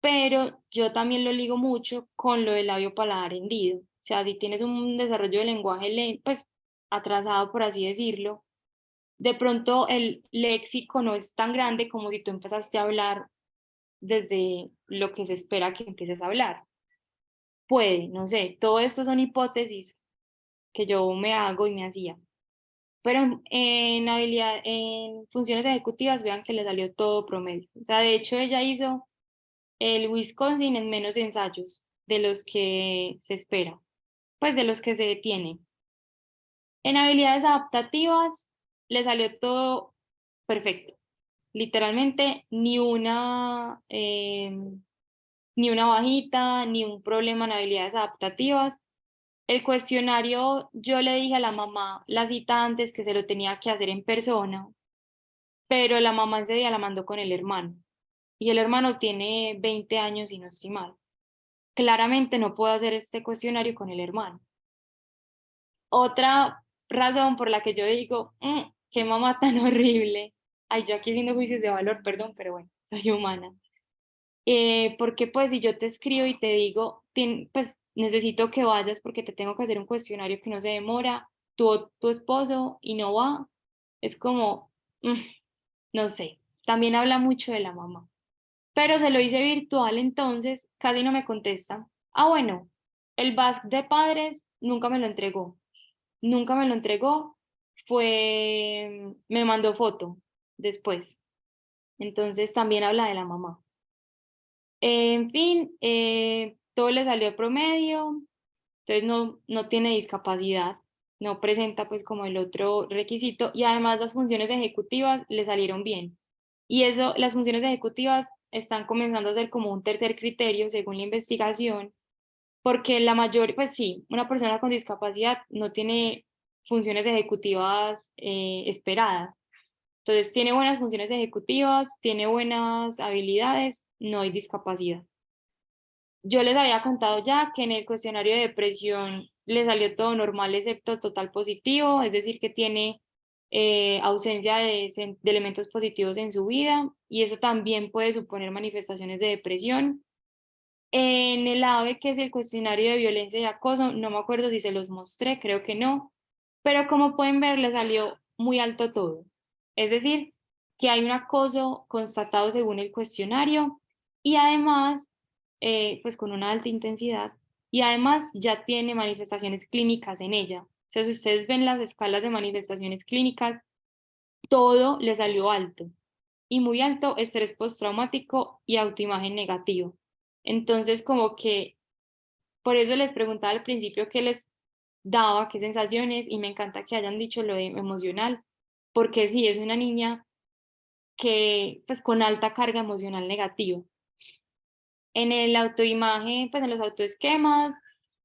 pero yo también lo ligo mucho con lo del labio paladar hendido. O sea, si tienes un desarrollo de lenguaje pues atrasado, por así decirlo, de pronto el léxico no es tan grande como si tú empezaste a hablar desde lo que se espera que empieces a hablar. Puede, no sé, todo esto son hipótesis que yo me hago y me hacía. Pero en funciones ejecutivas, vean que le salió todo promedio. O sea, de hecho, ella hizo el Wisconsin en menos ensayos de los que se espera, pues de los que se detienen. En habilidades adaptativas, le salió todo perfecto. Literalmente, ni una bajita, ni un problema en habilidades adaptativas. El cuestionario, yo le dije a la mamá la cita antes que se lo tenía que hacer en persona, pero la mamá ese día la mandó con el hermano. Y el hermano tiene 20 años y no estoy mal. Claramente no puedo hacer este cuestionario con el hermano. Otra razón por la que yo digo, qué mamá tan horrible. Ay, yo aquí haciendo juicios de valor, perdón, pero bueno, soy humana. Porque pues si yo te escribo y te digo, pues necesito que vayas porque te tengo que hacer un cuestionario que no se demora, tu esposo y no va, es como, no sé, también habla mucho de la mamá. Pero se lo hice virtual, entonces casi no me contesta. Ah, bueno, el BASC de padres nunca me lo entregó, nunca me lo entregó. me mandó foto después. Entonces también habla de la mamá. En fin, todo le salió promedio, entonces no tiene discapacidad, no presenta pues como el otro requisito y además las funciones ejecutivas le salieron bien. Y eso, las funciones ejecutivas están comenzando a ser como un tercer criterio según la investigación, porque la mayor, pues sí, una persona con discapacidad no tiene funciones ejecutivas esperadas. Entonces tiene buenas funciones ejecutivas, tiene buenas habilidades, no hay discapacidad. Yo les había contado ya que en el cuestionario de depresión le salió todo normal excepto total positivo, es decir, que tiene ausencia de elementos positivos en su vida y eso también puede suponer manifestaciones de depresión. En el AVE, que es el cuestionario de violencia y acoso, no me acuerdo si se los mostré, creo que no, pero como pueden ver, le salió muy alto todo. Es decir, que hay un acoso constatado según el cuestionario y además, pues con una alta intensidad, y además ya tiene manifestaciones clínicas en ella. O sea, si ustedes ven las escalas de manifestaciones clínicas, todo le salió alto y muy alto estrés postraumático y autoimagen negativo. Entonces, como que por eso les preguntaba al principio qué les daba, qué sensaciones, y me encanta que hayan dicho lo de emocional, porque sí, es una niña que, pues, con alta carga emocional negativa. En el autoimagen, pues en los autoesquemas,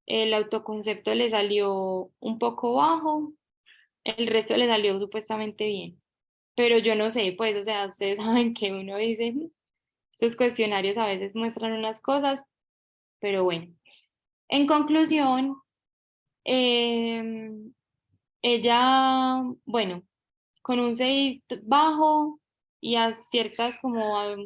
el autoconcepto le salió un poco bajo, el resto le salió supuestamente bien. Pero yo no sé, pues, o sea, ustedes saben que uno dice, estos cuestionarios a veces muestran unas cosas, pero bueno. En conclusión, ella, bueno, con un 6 bajo y a ciertas como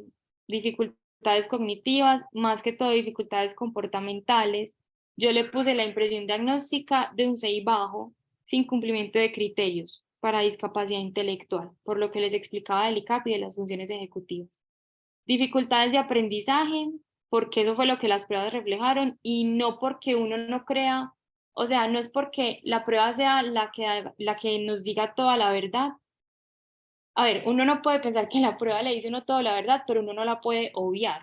dificultades cognitivas, más que todo dificultades comportamentales, yo le puse la impresión diagnóstica de un 6 bajo sin cumplimiento de criterios para discapacidad intelectual, por lo que les explicaba del ICAP y de las funciones ejecutivas. Dificultades de aprendizaje, porque eso fue lo que las pruebas reflejaron y no porque uno no crea, o sea, no es porque la prueba sea la que nos diga toda la verdad. A ver, uno no puede pensar que la prueba le dice uno toda la verdad, pero uno no la puede obviar.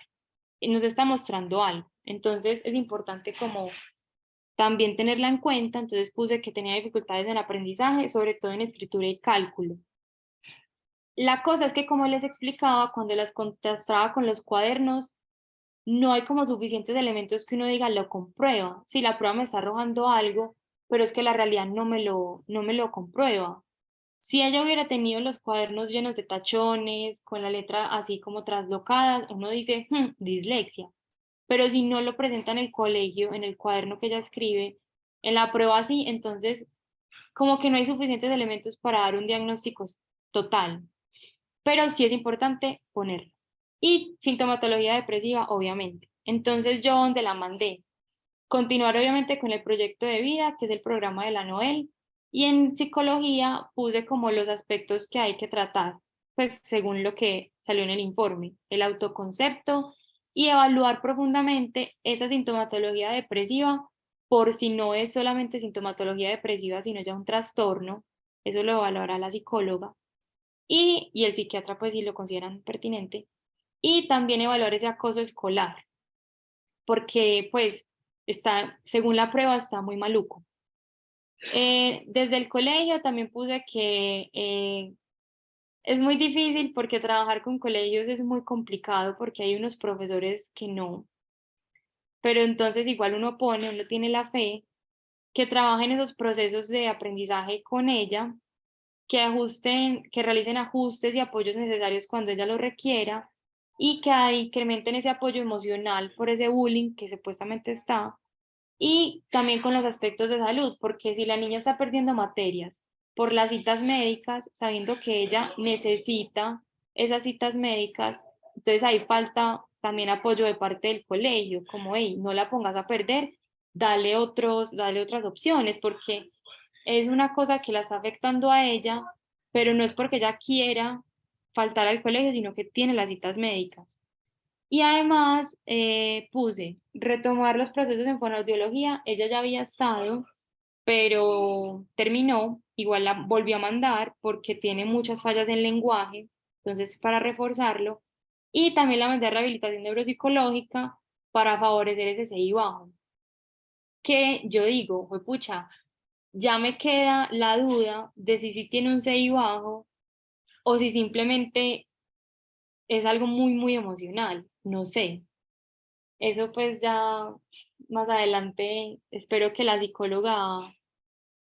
Y nos está mostrando algo. Entonces es importante como también tenerla en cuenta. Entonces puse que tenía dificultades en el aprendizaje, sobre todo en escritura y cálculo. La cosa es que, como les explicaba, cuando las contrastaba con los cuadernos, no hay como suficientes elementos que uno diga, lo comprueba. Si la prueba me está arrojando algo, pero es que la realidad no me lo comprueba. Si ella hubiera tenido los cuadernos llenos de tachones, con la letra así como traslocada, uno dice, dislexia. Pero si no lo presenta en el colegio, en el cuaderno que ella escribe, en la prueba sí, entonces como que no hay suficientes elementos para dar un diagnóstico total. Pero sí es importante ponerlo. Y sintomatología depresiva, obviamente. Entonces yo donde la mandé, continuar obviamente con el proyecto de vida, que es el programa de la Noel, y en psicología puse como los aspectos que hay que tratar, pues según lo que salió en el informe, el autoconcepto y evaluar profundamente esa sintomatología depresiva por si no es solamente sintomatología depresiva, sino ya un trastorno, eso lo evaluará la psicóloga, y el psiquiatra pues si lo consideran pertinente, y también evaluar ese acoso escolar, porque pues está, según la prueba, está muy maluco. Desde el colegio también puse que es muy difícil porque trabajar con colegios es muy complicado porque hay unos profesores que no, pero entonces igual uno tiene la fe que trabajen esos procesos de aprendizaje con ella, que ajusten, que realicen ajustes y apoyos necesarios cuando ella lo requiera y que incrementen ese apoyo emocional por ese bullying que supuestamente está. Y también con los aspectos de salud, porque si la niña está perdiendo materias por las citas médicas, sabiendo que ella necesita esas citas médicas, entonces ahí falta también apoyo de parte del colegio, como, hey, no la pongas a perder, dale otras opciones, porque es una cosa que la está afectando a ella, pero no es porque ella quiera faltar al colegio, sino que tiene las citas médicas. Y además puse retomar los procesos en fonoaudiología. Ella ya había estado, pero terminó igual la volví a mandar porque tiene muchas fallas en lenguaje, entonces para reforzarlo, y también la mandé a rehabilitación neuropsicológica para favorecer ese CI bajo. Que yo digo, pucha, ya me queda la duda de si sí tiene un CI bajo o si simplemente es algo muy, muy emocional, no sé. Eso pues ya más adelante espero que la psicóloga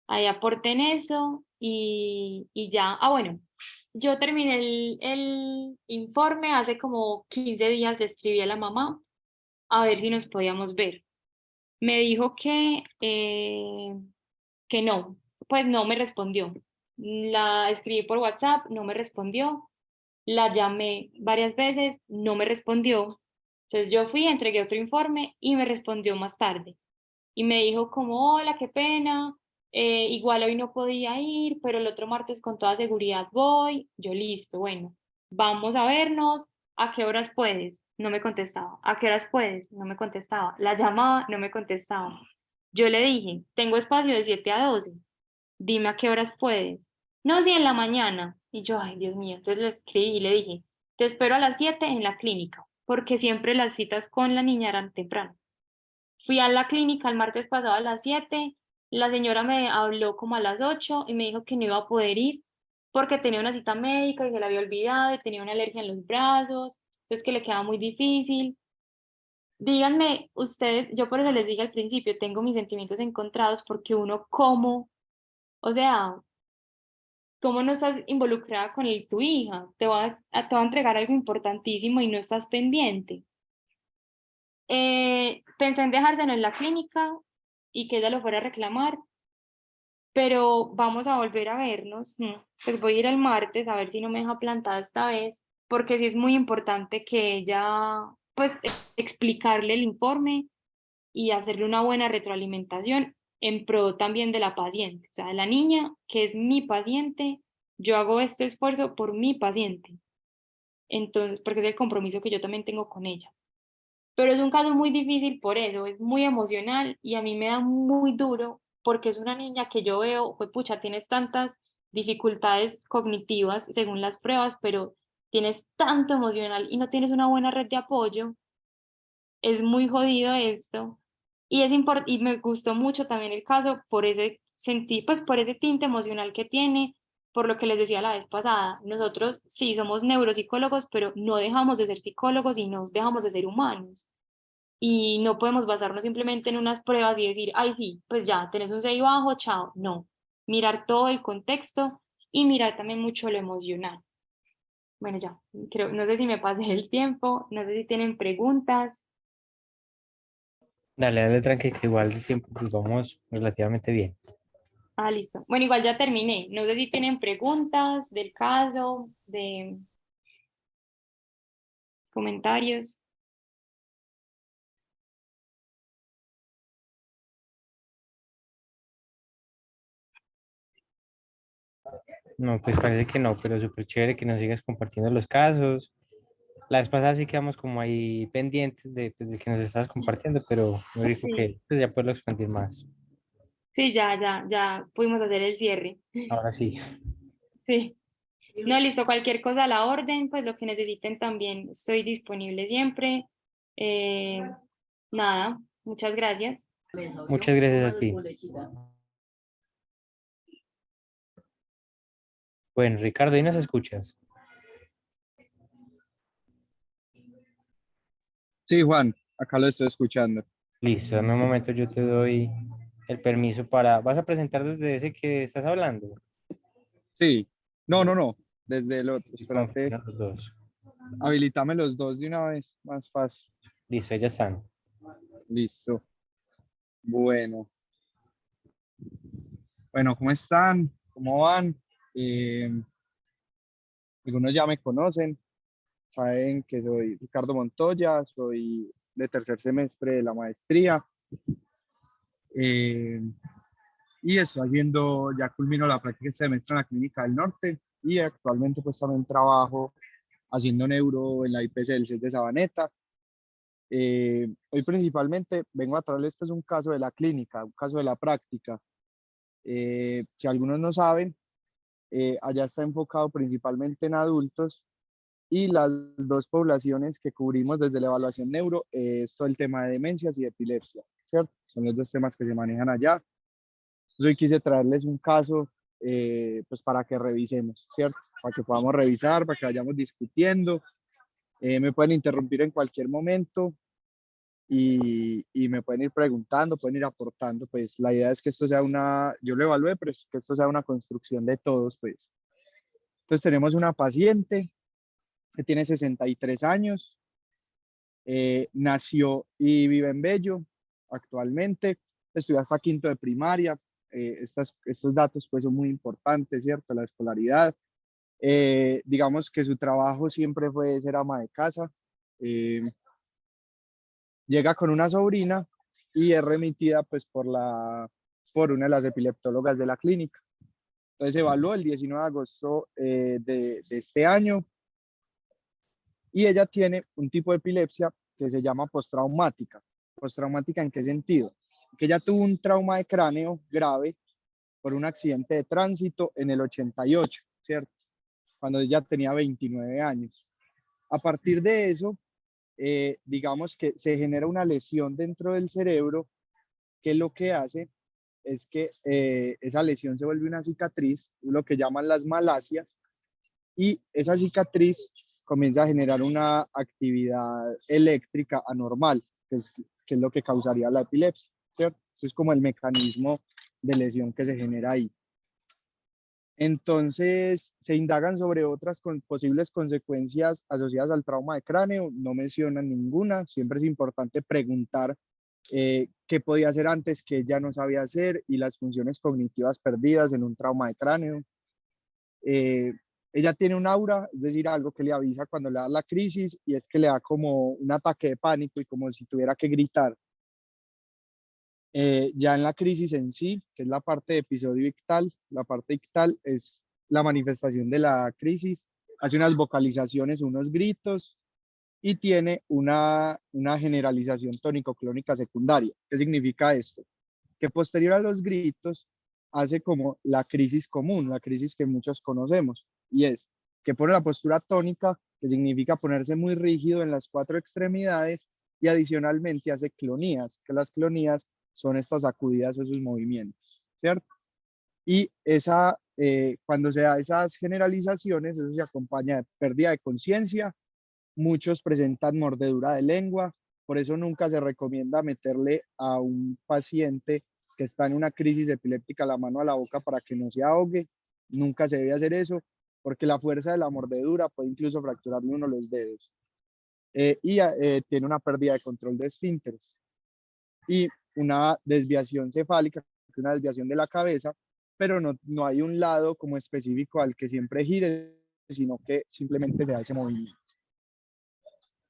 ahí aporte en eso y ya. Ah, bueno, yo terminé el informe hace como 15 días, le escribí a la mamá a ver si nos podíamos ver. Me dijo que no, pues no me respondió. La escribí por WhatsApp, no me respondió. La llamé varias veces, no me respondió. Entonces yo fui, entregué otro informe y me respondió más tarde. Y me dijo como, hola, qué pena, igual hoy no podía ir, pero el otro martes con toda seguridad voy. Yo listo, bueno, vamos a vernos. ¿A qué horas puedes? No me contestaba. ¿A qué horas puedes? No me contestaba. La llamaba, no me contestaba. Yo le dije, tengo espacio de 7 a 12. Dime a qué horas puedes. No, sí, en la mañana. Y yo, ay, Dios mío. Entonces le escribí y le dije, te espero a las 7 en la clínica, porque siempre las citas con la niña eran temprano. Fui a la clínica el martes pasado a las 7. La señora me habló como a las 8 y me dijo que no iba a poder ir porque tenía una cita médica y se la había olvidado y tenía una alergia en los brazos, entonces que le quedaba muy difícil. Díganme ustedes, yo por eso les dije al principio, tengo mis sentimientos encontrados porque uno como, o sea, ¿cómo no estás involucrada con tu hija? Te va a entregar algo importantísimo y no estás pendiente. Pensé en dejárselo en la clínica y que ella lo fuera a reclamar, pero vamos a volver a vernos. Pues voy a ir el martes a ver si no me deja plantada esta vez, porque sí es muy importante que ella, pues, explicarle el informe y hacerle una buena retroalimentación en pro también de la paciente, o sea, de la niña que es mi paciente, yo hago este esfuerzo por mi paciente, entonces, porque es el compromiso que yo también tengo con ella. Pero es un caso muy difícil por eso, es muy emocional y a mí me da muy duro porque es una niña que yo veo, pues pucha, tienes tantas dificultades cognitivas según las pruebas, pero tienes tanto emocional y no tienes una buena red de apoyo, es muy jodido esto. Y me gustó mucho también el caso por ese pues por ese tinte emocional que tiene, por lo que les decía la vez pasada. Nosotros sí somos neuropsicólogos, pero no dejamos de ser psicólogos y no dejamos de ser humanos. Y no podemos basarnos simplemente en unas pruebas y decir, ay, sí, pues ya, tenés un 6 bajo, chao. No, mirar todo el contexto y mirar también mucho lo emocional. Bueno, ya, creo, no sé si me pasé el tiempo, no sé si tienen preguntas. Dale, dale tranqui, que igual el tiempo pues vamos relativamente bien. Ah, listo. Bueno, igual ya terminé. No sé si tienen preguntas del caso, de comentarios. No, pues parece que no, pero súper chévere que nos sigas compartiendo los casos. La vez pasada sí quedamos como ahí pendientes de, pues, de que nos estabas compartiendo, pero me dijo Sí, que pues, ya puedo expandir más. sí, ya pudimos hacer el cierre. Ahora sí. Sí. No, listo, cualquier cosa a la orden, pues lo que necesiten también estoy disponible siempre. Eh, nada, muchas gracias. Muchas gracias a ti. Bueno, Ricardo, ¿y nos escuchas? Sí, Juan, acá lo estoy escuchando. Listo, dame un momento, yo te doy el permiso para... ¿Vas a presentar desde ese que estás hablando? Sí, no, desde el otro. Y Espérate, confirma los dos. habilitame los dos de una vez, más fácil. Listo, ya están. Listo. Bueno, bueno, ¿cómo están? ¿Cómo van? Eh, Algunos ya me conocen, saben que soy Ricardo Montoya, soy de tercer semestre de la maestría eh, y estoy haciendo, ya culmino la práctica este semestre en la Clínica del Norte y actualmente pues también trabajo haciendo neuro en la IPC del CES de Sabaneta. Hoy principalmente vengo a traerles pues un caso de la clínica, un caso de la práctica. Si algunos no saben, allá está enfocado principalmente en adultos y las dos poblaciones que cubrimos desde la evaluación neuro es todo el tema de demencias y epilepsia, ¿cierto? Son los dos temas que se manejan allá. Entonces hoy quise traerles un caso pues para que revisemos, ¿cierto? Para que podamos revisar, para que vayamos discutiendo. Me pueden interrumpir en cualquier momento y me pueden ir preguntando, pueden ir aportando, pues la idea es que esto sea una, yo lo evalué, pero es que esto sea una construcción de todos, pues. Entonces tenemos una paciente que tiene 63 años, nació y vive en Bello actualmente, estudia hasta quinto de primaria, estos datos pues son muy importantes, ¿cierto? La escolaridad, digamos que su trabajo siempre fue ser ama de casa, llega con una sobrina y es remitida pues por una de las epileptólogas de la clínica. Entonces se evaluó el 19 de agosto de este año y ella tiene un tipo de epilepsia que se llama postraumática. ¿Postraumática en qué sentido? Que ella tuvo un trauma de cráneo grave por un accidente de tránsito en el 88, ¿cierto? Cuando ella tenía 29 años. A partir de eso, digamos que se genera una lesión dentro del cerebro que lo que hace es que esa lesión se vuelve una cicatriz, lo que llaman las malasias, y esa cicatriz comienza a generar una actividad eléctrica anormal, que es lo que causaría la epilepsia, ¿cierto? Eso es como el mecanismo de lesión que se genera ahí. Entonces, se indagan sobre otras posibles consecuencias asociadas al trauma de cráneo, no mencionan ninguna, siempre es importante preguntar qué podía hacer antes que ella no sabía hacer y las funciones cognitivas perdidas en un trauma de cráneo. Ella tiene un aura, es decir, algo que le avisa cuando le da la crisis y es que le da como un ataque de pánico y como si tuviera que gritar. Ya en la crisis en sí, que es la parte de episodio ictal, la parte ictal es la manifestación de la crisis, hace unas vocalizaciones, unos gritos y tiene una generalización tónico-clónica secundaria. ¿Qué significa esto? Que posterior a los gritos hace como la crisis común, la crisis que muchos conocemos, y es que pone la postura tónica, que significa ponerse muy rígido en las cuatro extremidades, y adicionalmente hace clonías, que las clonías son estas sacudidas o esos movimientos, ¿cierto? Y cuando se da esas generalizaciones, eso se acompaña de pérdida de conciencia, muchos presentan mordedura de lengua, por eso nunca se recomienda meterle a un paciente que está en una crisis epiléptica la mano a la boca para que no se ahogue, nunca se debe hacer eso, porque la fuerza de la mordedura puede incluso fracturarle uno los dedos. Tiene una pérdida de control de esfínteres y una desviación cefálica, una desviación de la cabeza, pero no hay un lado como específico al que siempre gire, sino que simplemente se da ese movimiento.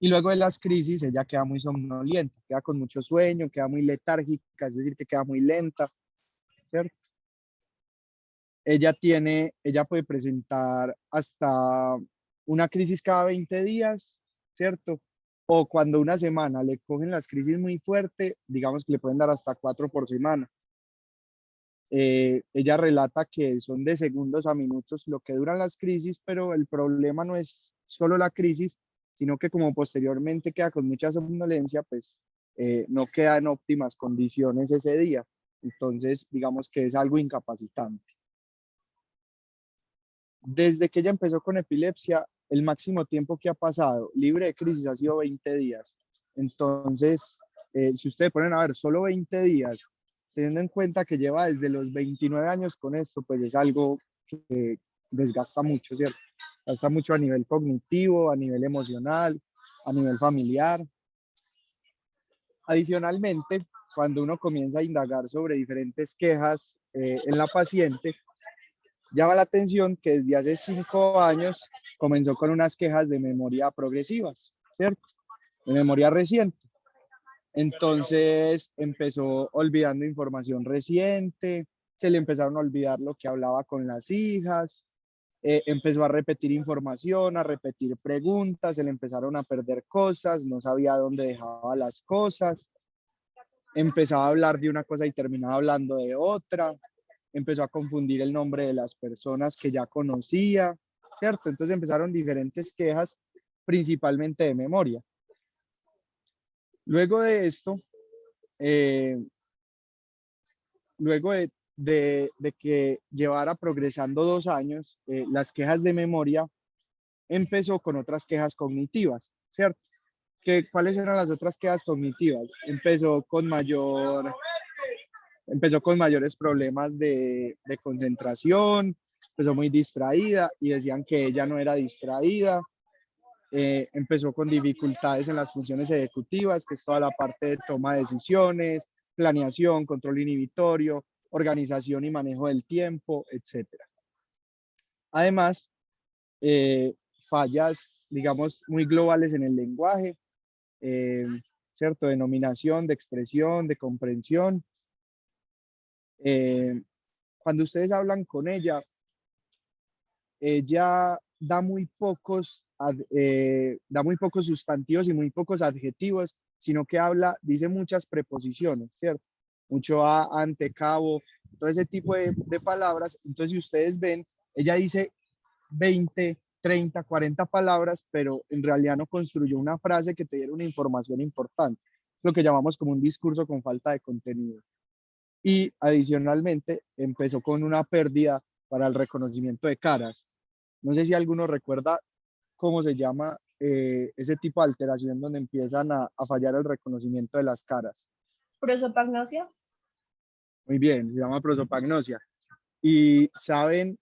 Y luego de las crisis, ella queda muy somnolienta, queda con mucho sueño, queda muy letárgica, es decir, que queda muy lenta, ¿cierto? Ella puede presentar hasta una crisis cada 20 días, ¿cierto? O cuando una semana le cogen las crisis muy fuerte, digamos que le pueden dar hasta 4 por semana. Ella relata que son de segundos a minutos lo que duran las crisis, pero el problema no es solo la crisis, sino que como posteriormente queda con mucha somnolencia, pues no queda en óptimas condiciones ese día. Entonces, digamos que es algo incapacitante. Desde que ella empezó con epilepsia, el máximo tiempo que ha pasado libre de crisis ha sido 20 días. Entonces, si ustedes ponen a ver, solo 20 días, teniendo en cuenta que lleva desde los 29 años con esto, pues es algo que desgasta mucho, ¿cierto? Gasta mucho a nivel cognitivo, a nivel emocional, a nivel familiar. Adicionalmente, cuando uno comienza a indagar sobre diferentes quejas en la paciente, llama la atención que desde hace 5 años comenzó con unas quejas de memoria progresivas, ¿cierto? De memoria reciente. Entonces empezó olvidando información reciente, se le empezaron a olvidar lo que hablaba con las hijas, empezó a repetir información, a repetir preguntas, se le empezaron a perder cosas, no sabía dónde dejaba las cosas, empezaba a hablar de una cosa y terminaba hablando de otra. empezó a confundir el nombre de las personas que ya conocía, ¿cierto? Entonces empezaron diferentes quejas, principalmente de memoria. Luego de esto, luego de que llevara progresando 2 años, las quejas de memoria empezó con otras quejas cognitivas, ¿cierto? ¿Cuáles eran las otras quejas cognitivas? Empezó con mayores problemas de concentración, empezó muy distraída y decían que ella no era distraída. Empezó con dificultades en las funciones ejecutivas, que es toda la parte de toma de decisiones, planeación, control inhibitorio, organización y manejo del tiempo, etc. Además, fallas, digamos, muy globales en el lenguaje, ¿cierto? De denominación, de expresión, de comprensión. Cuando ustedes hablan con ella da muy pocos sustantivos y muy pocos adjetivos, sino que dice muchas preposiciones, ¿cierto? Mucho a, ante, cabo, todo ese tipo de palabras. Entonces, si ustedes ven, ella dice 20, 30, 40 palabras, pero en realidad no construyó una frase que te diera una información importante, lo que llamamos como un discurso con falta de contenido. Y adicionalmente empezó con una pérdida para el reconocimiento de caras. No sé si alguno recuerda cómo se llama ese tipo de alteración donde empiezan a fallar el reconocimiento de las caras. Prosopagnosia. Muy bien, se llama prosopagnosia. ¿Y saben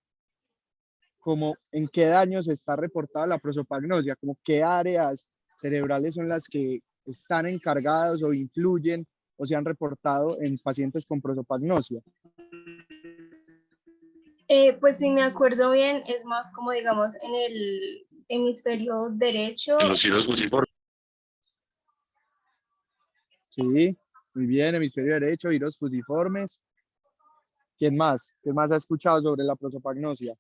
cómo en qué daños está reportada la prosopagnosia? Como qué áreas cerebrales son las que están encargadas o influyen o se han reportado en pacientes con prosopagnosia. Pues si me acuerdo bien, es más como digamos en el hemisferio derecho. En los giros fusiformes. Sí, muy bien, hemisferio derecho, giros fusiformes. ¿Quién más? ¿Quién más ha escuchado sobre la prosopagnosia?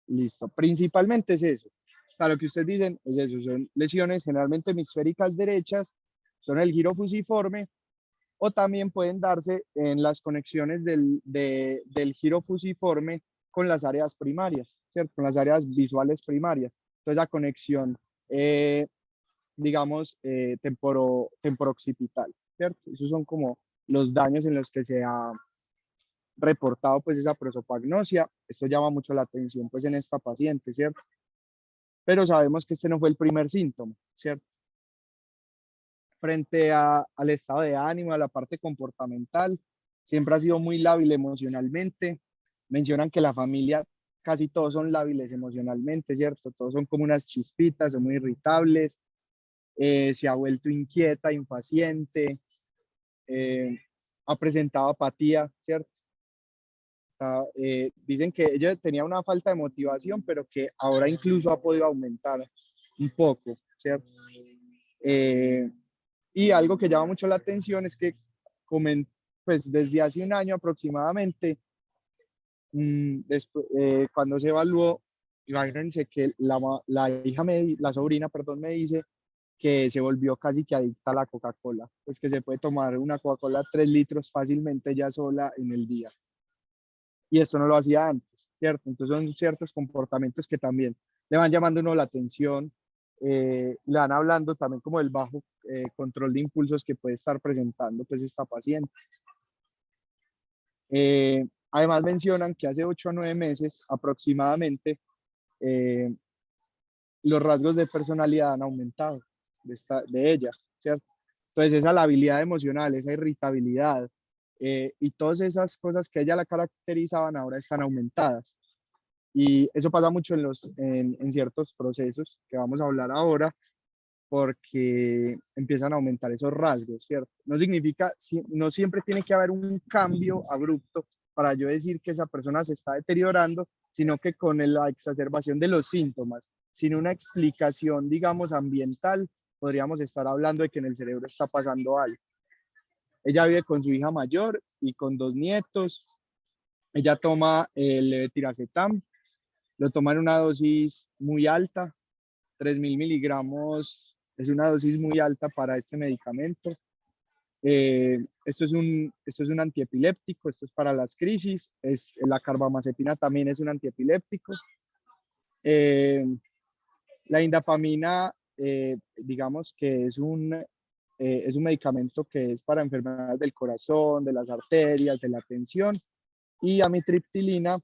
Listo, principalmente es eso. O sea, lo que ustedes dicen es eso, son lesiones generalmente hemisféricas derechas, son el giro fusiforme, o también pueden darse en las conexiones del giro fusiforme con las áreas primarias, ¿cierto? Con las áreas visuales primarias. Entonces, la conexión, digamos, temporo-occipital, ¿cierto? Esos son como los daños en los que se ha reportado pues esa prosopagnosia. Esto llama mucho la atención pues en esta paciente, ¿cierto? Pero sabemos que este no fue el primer síntoma, ¿cierto? Frente al estado de ánimo, a la parte comportamental, siempre ha sido muy lábil emocionalmente. Mencionan que la familia, casi todos son lábiles emocionalmente, ¿cierto? Todos son como unas chispitas, son muy irritables, se ha vuelto inquieta, impaciente, ha presentado apatía, ¿cierto? Dicen que ella tenía una falta de motivación, pero que ahora incluso ha podido aumentar un poco, ¿cierto? Y algo que llama mucho la atención es que pues desde hace un año aproximadamente, cuando se evaluó, imagínense que la sobrina, perdón, me dice que se volvió casi que adicta a la Coca-Cola, pues que se puede tomar una Coca-Cola 3 litros fácilmente ya sola en el día. Y esto no lo hacía antes, ¿cierto? Entonces son ciertos comportamientos que también le van llamando uno la atención, le van hablando también como del bajo control de impulsos que puede estar presentando pues esta paciente. Además mencionan que hace 8 a 9 meses aproximadamente los rasgos de personalidad han aumentado de ella, ¿cierto? Entonces esa labilidad emocional, esa irritabilidad y todas esas cosas que a ella la caracterizaban ahora están aumentadas. Y eso pasa mucho en ciertos procesos que vamos a hablar ahora, porque empiezan a aumentar esos rasgos, ¿cierto? No significa, no siempre tiene que haber un cambio abrupto para yo decir que esa persona se está deteriorando, sino que con la exacerbación de los síntomas, sin una explicación, digamos, ambiental, podríamos estar hablando de que en el cerebro está pasando algo. Ella vive con su hija mayor y con 2 nietos. Ella toma el levetiracetam, lo toma en una dosis muy alta, 3.000 miligramos Es una dosis muy alta para este medicamento. Esto es un antiepiléptico, esto es para las crisis. La carbamazepina también es un antiepiléptico. La indapamina, digamos que es un medicamento que es para enfermedades del corazón, de las arterias, de la tensión. Y amitriptilina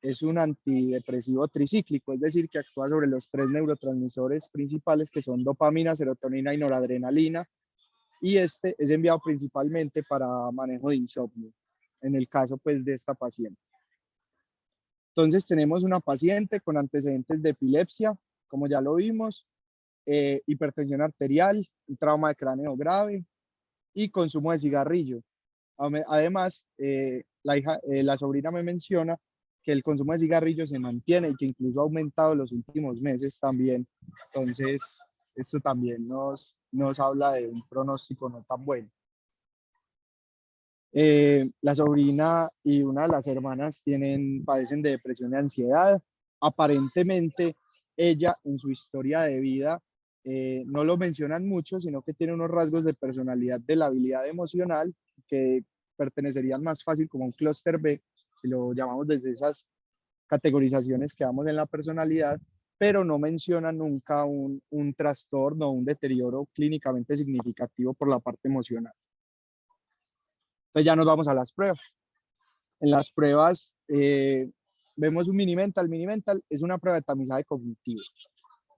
es un antidepresivo tricíclico, es decir, que actúa sobre los 3 neurotransmisores principales que son dopamina, serotonina y noradrenalina. Y este es enviado principalmente para manejo de insomnio, en el caso pues de esta paciente. Entonces tenemos una paciente con antecedentes de epilepsia, como ya lo vimos, hipertensión arterial, un trauma de cráneo grave y consumo de cigarrillo. Además, la sobrina me menciona que el consumo de cigarrillo se mantiene y que incluso ha aumentado en los últimos meses también. Entonces, esto también nos habla de un pronóstico no tan bueno. La sobrina y una de las hermanas padecen de depresión y ansiedad. Aparentemente, ella en su historia de vida no lo mencionan mucho, sino que tiene unos rasgos de personalidad de la habilidad emocional que pertenecerían más fácil como un clúster B, si lo llamamos desde esas categorizaciones que damos en la personalidad, pero no mencionan nunca un trastorno o un deterioro clínicamente significativo por la parte emocional. Entonces ya nos vamos a las pruebas. En las pruebas vemos un mini-mental. Mini-mental es una prueba de tamizaje cognitivo.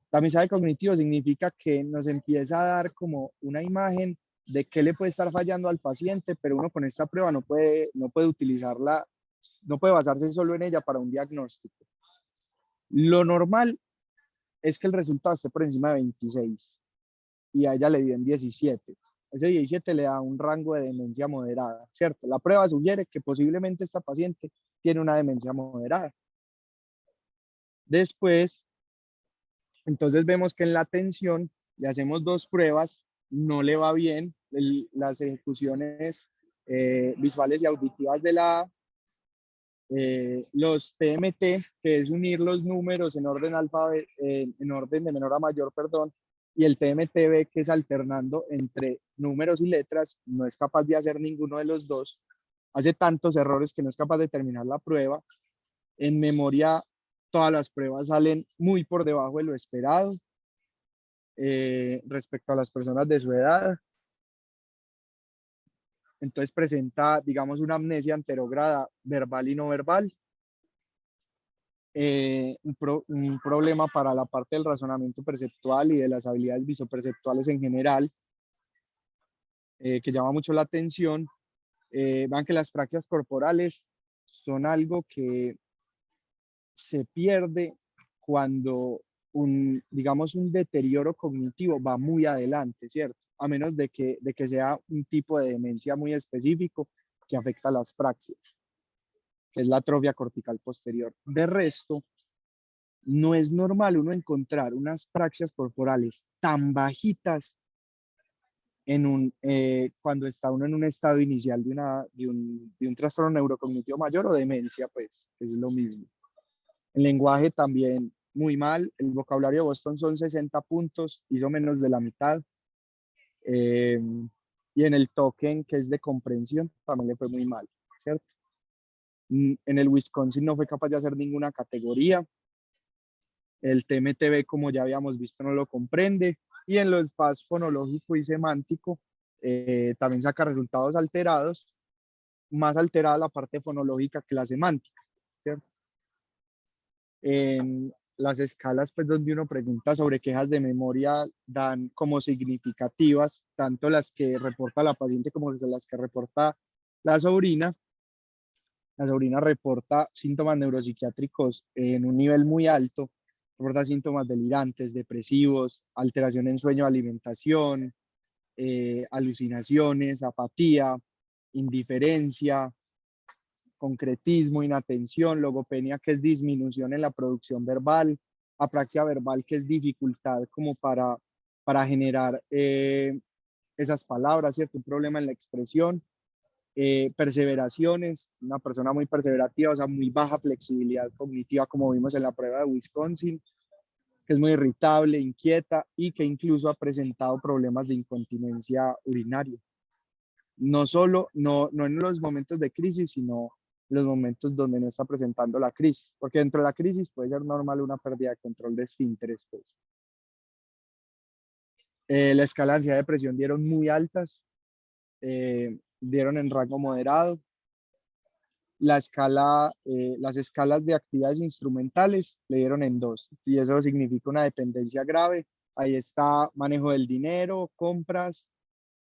Tamizaje cognitivo significa que nos empieza a dar como una imagen de qué le puede estar fallando al paciente, pero uno con esta prueba no puede utilizarla, no puede basarse solo en ella para un diagnóstico. Lo normal es que el resultado esté por encima de 26 y a ella le dio en 17. Ese 17 le da un rango de demencia moderada, ¿cierto? La prueba sugiere que posiblemente esta paciente tiene una demencia moderada. Después, entonces vemos que en la atención le hacemos 2 pruebas, no le va bien, las ejecuciones visuales y auditivas de la A, los TMT, que es unir los números en orden de menor a mayor, perdón, y el TMTB, que es alternando entre números y letras, no es capaz de hacer ninguno de los dos, hace tantos errores que no es capaz de terminar la prueba. En memoria, todas las pruebas salen muy por debajo de lo esperado respecto a las personas de su edad. Entonces presenta, digamos, una amnesia anterograda verbal y no verbal. Un problema para la parte del razonamiento perceptual y de las habilidades visoperceptuales en general, que llama mucho la atención. Vean que las praxias corporales son algo que se pierde cuando digamos, un deterioro cognitivo va muy adelante, ¿cierto? A menos de que sea un tipo de demencia muy específico que afecta a las praxias, que es la atrofia cortical posterior. De resto, no es normal uno encontrar unas praxias corporales tan bajitas cuando está uno en un estado inicial de un trastorno neurocognitivo mayor o demencia, pues es lo mismo. El lenguaje también muy mal. El vocabulario de Boston son 60 puntos, hizo menos de la mitad. Y en el token, que es de comprensión, también le fue muy mal, ¿cierto? En el Wisconsin no fue capaz de hacer ninguna categoría. El TMTB, como ya habíamos visto, no lo comprende. Y en los FAS fonológico y semántico también saca resultados alterados, más alterada la parte fonológica que la semántica, ¿cierto? En las escalas, pues, donde uno pregunta sobre quejas de memoria, dan como significativas, tanto las que reporta la paciente como las que reporta la sobrina. La sobrina reporta síntomas neuropsiquiátricos en un nivel muy alto, reporta síntomas delirantes, depresivos, alteración en sueño, alimentación, alucinaciones, apatía, indiferencia, concretismo, inatención, logopenia, que es disminución en la producción verbal, apraxia verbal, que es dificultad como para generar esas palabras, ¿cierto? Un problema en la expresión, perseveraciones, una persona muy perseverativa, o sea, muy baja flexibilidad cognitiva, como vimos en la prueba de Wisconsin, que es muy irritable, inquieta y que incluso ha presentado problemas de incontinencia urinaria. No solo, no en los momentos de crisis, sino en los momentos donde no está presentando la crisis, porque dentro de la crisis puede ser normal una pérdida de control de esfínteres, pues. La escala de ansiedad y depresión dieron muy altas, dieron en rango moderado. Las escalas de actividades instrumentales le dieron en 2, y eso significa una dependencia grave. Ahí está manejo del dinero, compras,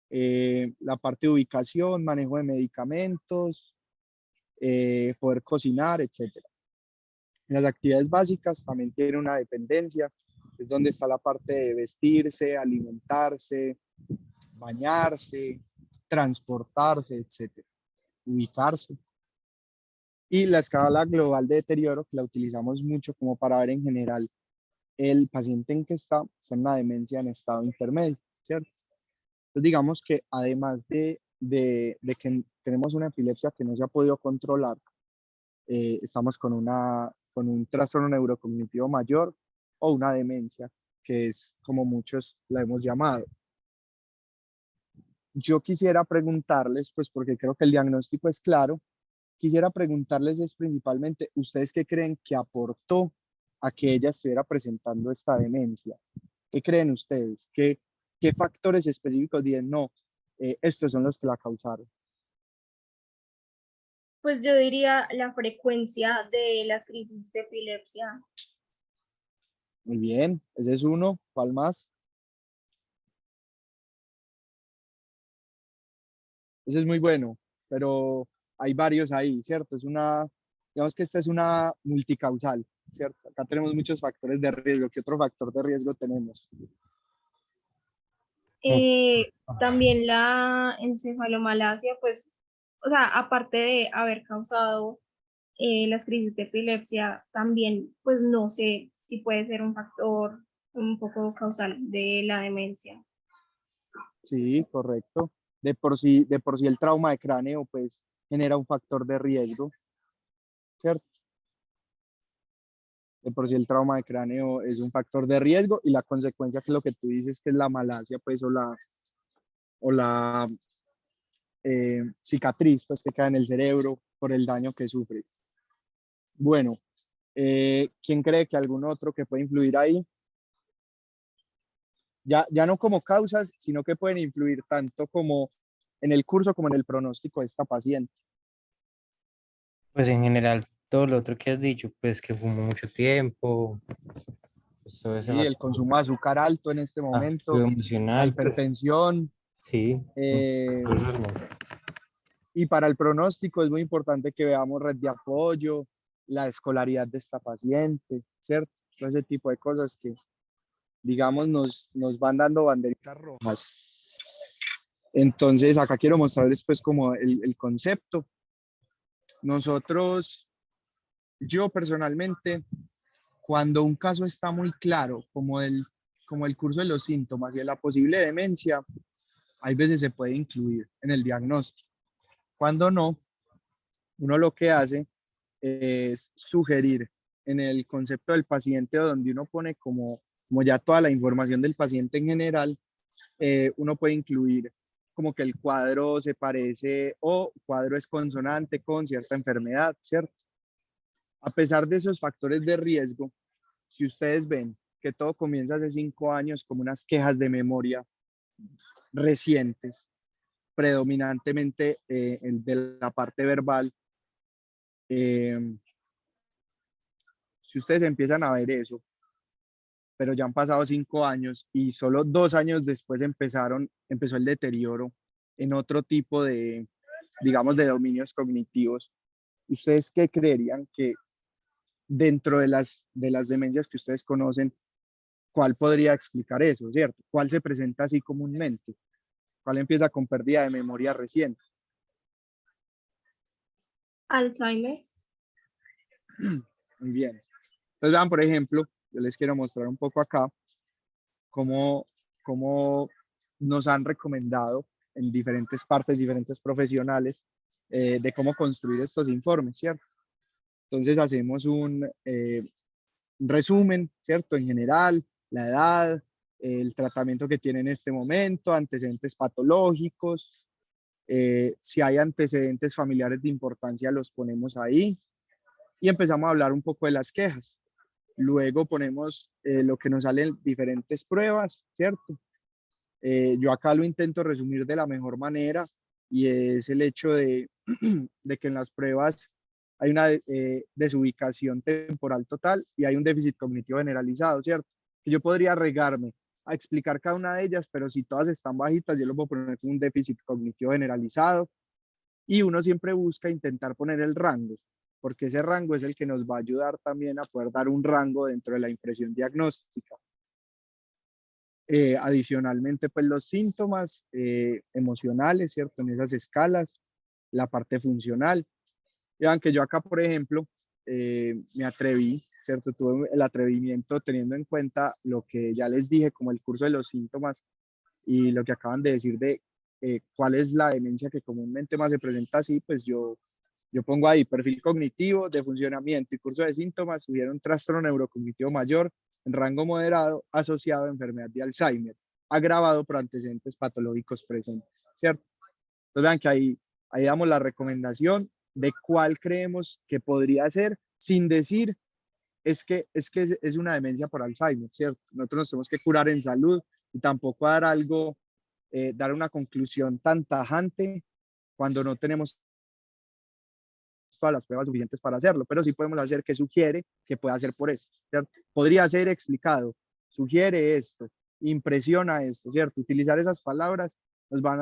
la parte de ubicación, manejo de medicamentos, poder cocinar, etc. Las actividades básicas también tienen una dependencia, es donde está la parte de vestirse, alimentarse, bañarse, transportarse, etc. Ubicarse. Y la escala global de deterioro, que la utilizamos mucho como para ver en general el paciente en que está en una demencia en estado intermedio, ¿cierto? Entonces digamos que además de que tenemos una epilepsia que no se ha podido controlar, estamos con un trastorno neurocognitivo mayor o una demencia, que es como muchos la hemos llamado. Yo quisiera preguntarles, pues porque creo que el diagnóstico es claro, quisiera preguntarles es principalmente, ¿ustedes qué creen que aportó a que ella estuviera presentando esta demencia? ¿Qué creen ustedes? ¿Qué factores específicos dicen, no, estos son los que la causaron? Pues yo diría la frecuencia de las crisis de epilepsia. Muy bien, ese es uno. ¿Cuál más? Ese es muy bueno, pero hay varios ahí, ¿cierto? Digamos que esta es una multicausal, ¿cierto? Acá tenemos muchos factores de riesgo. ¿Qué otro factor de riesgo tenemos? También la encefalomalacia, pues, o sea, aparte de haber causado las crisis de epilepsia, también, pues, no sé si puede ser un factor un poco causal de la demencia. Sí, correcto. De por sí el trauma de cráneo, pues, genera un factor de riesgo, ¿cierto? De por sí el trauma de cráneo es un factor de riesgo y la consecuencia que es lo que tú dices que es la malacia, pues, o la cicatriz, pues, que queda en el cerebro por el daño que sufre. Bueno, ¿quién cree que algún otro que puede influir ahí? Ya no como causas, sino que pueden influir tanto como en el curso como en el pronóstico de esta paciente. Pues en general, todo lo otro que has dicho, pues que fumó mucho tiempo, pues todo ese Sí, el consumo de azúcar alto en este factor momento, la emocional, pues hipertensión. sí. eh, y para el pronóstico es muy importante que veamos red de apoyo, la escolaridad de esta paciente, ¿cierto? Todo ese tipo de cosas que, digamos, nos van dando banderitas rojas. Entonces, acá quiero mostrarles pues como el concepto. Nosotros, yo personalmente, cuando un caso está muy claro, como el curso de los síntomas y de la posible demencia, hay veces se puede incluir en el diagnóstico. Cuando no, uno lo que hace es sugerir en el concepto del paciente, donde uno pone como ya toda la información del paciente en general, uno puede incluir como que el cuadro se parece o cuadro es consonante con cierta enfermedad, ¿cierto? A pesar de esos factores de riesgo, si ustedes ven que todo comienza hace 5 años como unas quejas de memoria recientes, predominantemente el de la parte verbal, si ustedes empiezan a ver eso, pero ya han pasado 5 años y solo 2 años después empezó el deterioro en otro tipo de, digamos, de dominios cognitivos, ¿ustedes qué creerían que dentro de las demencias que ustedes conocen, cuál podría explicar eso, ¿cierto? ¿Cuál se presenta así comúnmente? ¿Cuál empieza con pérdida de memoria reciente? Alzheimer. Muy bien. Entonces vean, por ejemplo, yo les quiero mostrar un poco acá cómo nos han recomendado en diferentes partes, diferentes profesionales, de cómo construir estos informes, ¿cierto? Entonces hacemos un resumen, ¿cierto? En general, la edad, el tratamiento que tiene en este momento, antecedentes patológicos, si hay antecedentes familiares de importancia los ponemos ahí y empezamos a hablar un poco de las quejas. Luego ponemos lo que nos salen diferentes pruebas, ¿cierto? Yo acá lo intento resumir de la mejor manera y es el hecho de, de que en las pruebas hay una desubicación temporal total y hay un déficit cognitivo generalizado, ¿cierto? Que yo podría regarme a explicar cada una de ellas, pero si todas están bajitas, yo lo puedo poner como un déficit cognitivo generalizado y uno siempre busca intentar poner el rango, porque ese rango es el que nos va a ayudar también a poder dar un rango dentro de la impresión diagnóstica. Adicionalmente, pues los síntomas emocionales, ¿cierto? En esas escalas, la parte funcional. Vean que yo acá, por ejemplo, me atreví, ¿cierto? Tuve el atrevimiento teniendo en cuenta lo que ya les dije, como el curso de los síntomas y lo que acaban de decir de cuál es la demencia que comúnmente más se presenta así, pues yo pongo ahí perfil cognitivo de funcionamiento y curso de síntomas, hubiera un trastorno neurocognitivo mayor en rango moderado asociado a enfermedad de Alzheimer, agravado por antecedentes patológicos presentes, ¿cierto? Entonces vean que ahí damos la recomendación de cuál creemos que podría ser, sin decir es una demencia por Alzheimer, ¿cierto? Nosotros nos tenemos que curar en salud y tampoco dar algo, dar una conclusión tan tajante cuando no tenemos todas las pruebas suficientes para hacerlo, pero sí podemos hacer que sugiere que puede hacer por esto, ¿cierto? Podría ser explicado, sugiere esto, impresiona esto, ¿cierto? Utilizar esas palabras nos van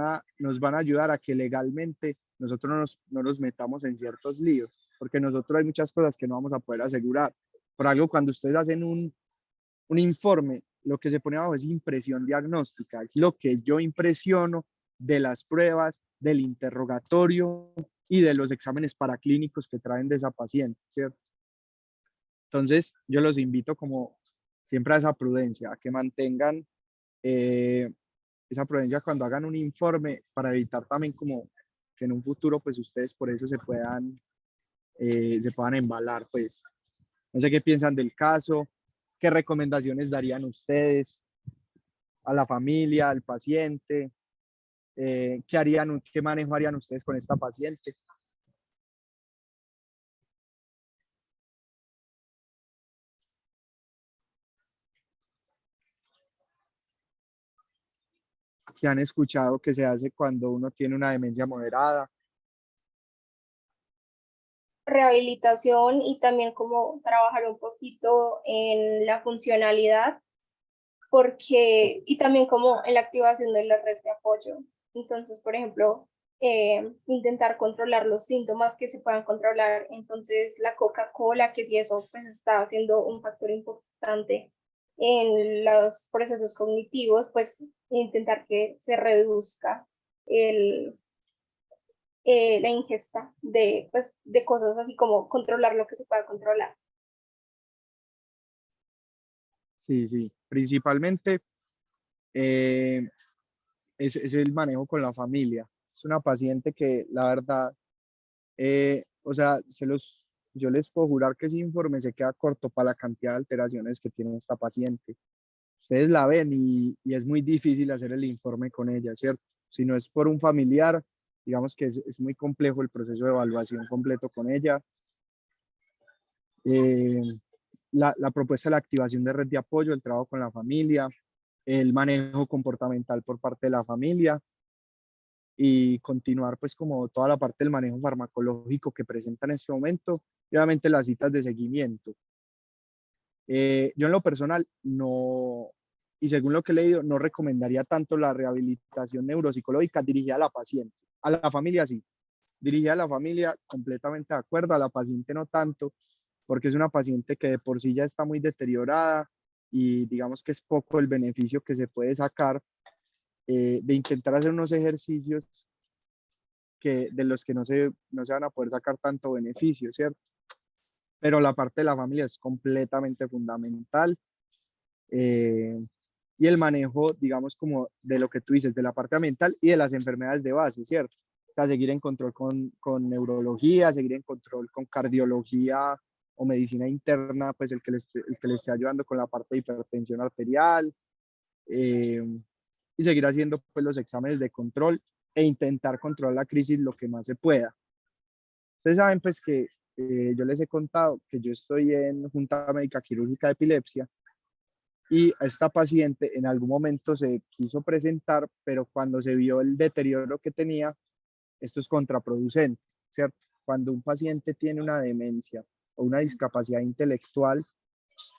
a ayudar a que legalmente nosotros no nos metamos en ciertos líos, porque nosotros hay muchas cosas que no vamos a poder asegurar. Por algo, cuando ustedes hacen un informe, lo que se pone abajo es impresión diagnóstica, es lo que yo impresiono de las pruebas, del interrogatorio y de los exámenes paraclínicos que traen de esa paciente, ¿cierto? Entonces, yo los invito como siempre a esa prudencia, a que mantengan esa prudencia cuando hagan un informe para evitar también como que en un futuro pues ustedes por eso se puedan embalar, pues. No sé qué piensan del caso, qué recomendaciones darían ustedes a la familia, al paciente, qué harían, qué manejo harían ustedes con esta paciente. ¿Qué han escuchado que se hace cuando uno tiene una demencia moderada? Rehabilitación y también como trabajar un poquito en la funcionalidad, porque, y también como en la activación de la red de apoyo. Entonces, por ejemplo, intentar controlar los síntomas que se puedan controlar. Entonces, la Coca-Cola, que si eso pues está siendo un factor importante en los procesos cognitivos, pues intentar que se reduzca el, la ingesta de, pues, de cosas así como controlar lo que se pueda controlar. Sí, sí, principalmente es el manejo con la familia. Es una paciente que la verdad, o sea, yo les puedo jurar que ese informe se queda corto para la cantidad de alteraciones que tiene esta paciente. Ustedes la ven y es muy difícil hacer el informe con ella, ¿cierto? Si no es por un familiar, digamos que es muy complejo el proceso de evaluación completo con ella. La propuesta de la activación de red de apoyo, el trabajo con la familia, el manejo comportamental por parte de la familia y continuar pues como toda la parte del manejo farmacológico que presenta en este momento y obviamente las citas de seguimiento. Yo en lo personal no, y según lo que he leído, no recomendaría tanto la rehabilitación neuropsicológica dirigida a la paciente. A la familia sí, dirigida a la familia completamente de acuerdo, a la paciente no tanto, porque es una paciente que de por sí ya está muy deteriorada y digamos que es poco el beneficio que se puede sacar de intentar hacer unos ejercicios de los que no se van a poder sacar tanto beneficio, ¿cierto? Pero la parte de la familia es completamente fundamental. Y el manejo, digamos, como de lo que tú dices, de la parte ambiental y de las enfermedades de base, ¿cierto? O sea, seguir en control con neurología, seguir en control con cardiología o medicina interna, pues el que le esté ayudando con la parte de hipertensión arterial, y seguir haciendo pues los exámenes de control e intentar controlar la crisis lo que más se pueda. Ustedes saben pues que yo les he contado que yo estoy en Junta Médica Quirúrgica de Epilepsia y a esta paciente en algún momento se quiso presentar, pero cuando se vio el deterioro que tenía, esto es contraproducente, ¿cierto? Cuando un paciente tiene una demencia o una discapacidad intelectual,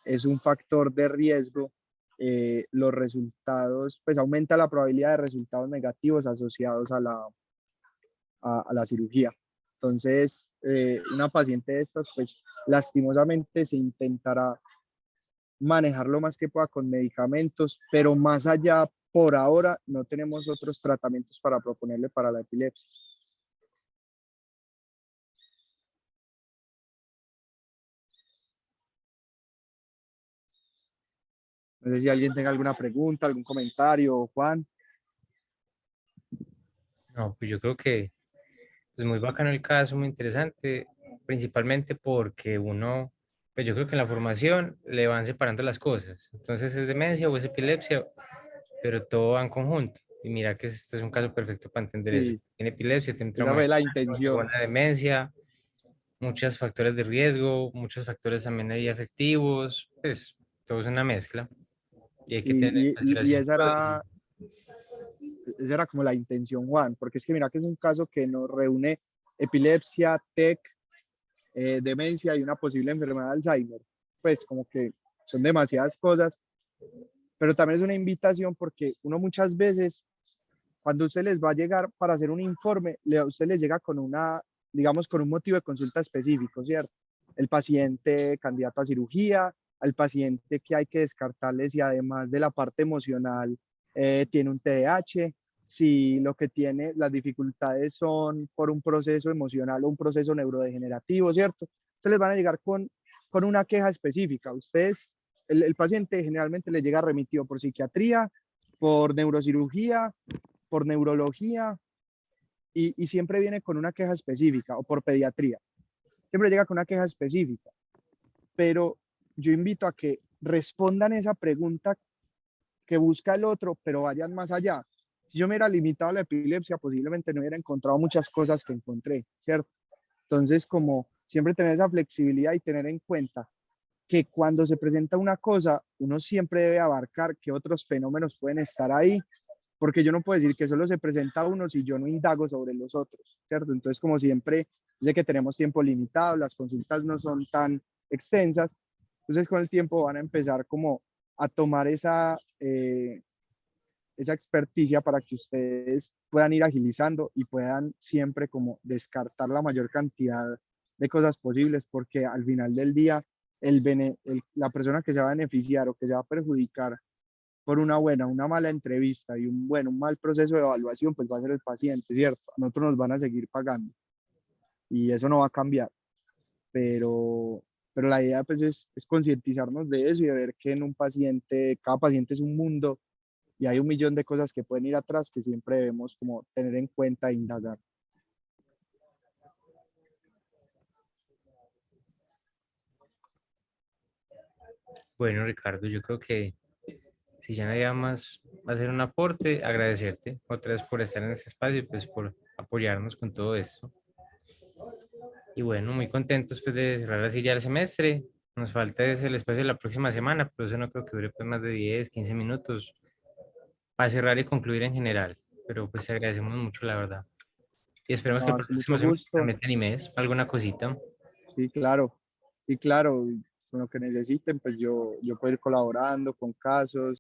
es un factor de riesgo. Los resultados, pues aumenta la probabilidad de resultados negativos asociados a la cirugía. Entonces, una paciente de estas, pues lastimosamente se intentará manejar lo más que pueda con medicamentos, pero más allá, por ahora, no tenemos otros tratamientos para proponerle para la epilepsia. No sé si alguien tenga alguna pregunta, algún comentario, Juan. No, pues yo creo que es muy bacano el caso, muy interesante, principalmente porque uno, pues yo creo que en la formación le van separando las cosas. Entonces es demencia o es epilepsia, pero todo va en conjunto. Y mira que este es un caso perfecto para entender eso. Sí, Tiene epilepsia, tiene esa trauma de fue la cráneo, llegó a intención. la demencia, muchos factores de riesgo, muchos factores también ahí afectivos, pues todo es una mezcla. Y hay que Sí, tener en y consideración todo. esa era como la intención, Juan, porque es que mira que es un caso que nos reúne epilepsia, TEC, demencia y una posible enfermedad de Alzheimer. Pues como que son demasiadas cosas, pero también es una invitación porque uno muchas veces, cuando usted les va a llegar para hacer un informe, usted les llega con una, digamos, con un motivo de consulta específico, ¿cierto? El paciente candidato a cirugía, al paciente que hay que descartarles y además de la parte emocional tiene un TDAH, si lo que tiene, las dificultades son por un proceso emocional o un proceso neurodegenerativo, ¿cierto? Ustedes les van a llegar con una queja específica. Ustedes, el paciente generalmente le llega remitido por psiquiatría, por neurocirugía, por neurología y siempre viene con una queja específica o por pediatría. Siempre llega con una queja específica, pero yo invito a que respondan esa pregunta que busca el otro, pero vayan más allá. Si yo me hubiera limitado a la epilepsia, posiblemente no hubiera encontrado muchas cosas que encontré, ¿cierto? Entonces, como siempre tener esa flexibilidad y tener en cuenta que cuando se presenta una cosa, uno siempre debe abarcar qué otros fenómenos pueden estar ahí, porque yo no puedo decir que solo se presenta uno si yo no indago sobre los otros, ¿cierto? Entonces, como siempre, sé que tenemos tiempo limitado, las consultas no son tan extensas, entonces con el tiempo van a empezar como a tomar esa experticia para que ustedes puedan ir agilizando y puedan siempre como descartar la mayor cantidad de cosas posibles, porque al final del día, la persona que se va a beneficiar o que se va a perjudicar por una buena, una mala entrevista y un mal proceso de evaluación, pues va a ser el paciente, ¿cierto? A nosotros nos van a seguir pagando y eso no va a cambiar, pero la idea pues es concientizarnos de eso y de ver que en un paciente, cada paciente es un mundo y hay un millón de cosas que pueden ir atrás que siempre debemos como tener en cuenta e indagar. Bueno, Ricardo, yo creo que si ya nadie más va a hacer un aporte, agradecerte otra vez por estar en este espacio y pues por apoyarnos con todo esto. Y bueno, muy contentos pues de cerrar así ya el semestre. Nos falta es el espacio de la próxima semana, pero eso no creo que dure pues más de 10, 15 minutos para cerrar y concluir en general. Pero pues te agradecemos mucho, la verdad. Y esperemos que el No, es con próximo mucho semestre gusto. también te animes, alguna cosita. Sí, claro, con lo que necesiten, pues yo puedo ir colaborando con casos,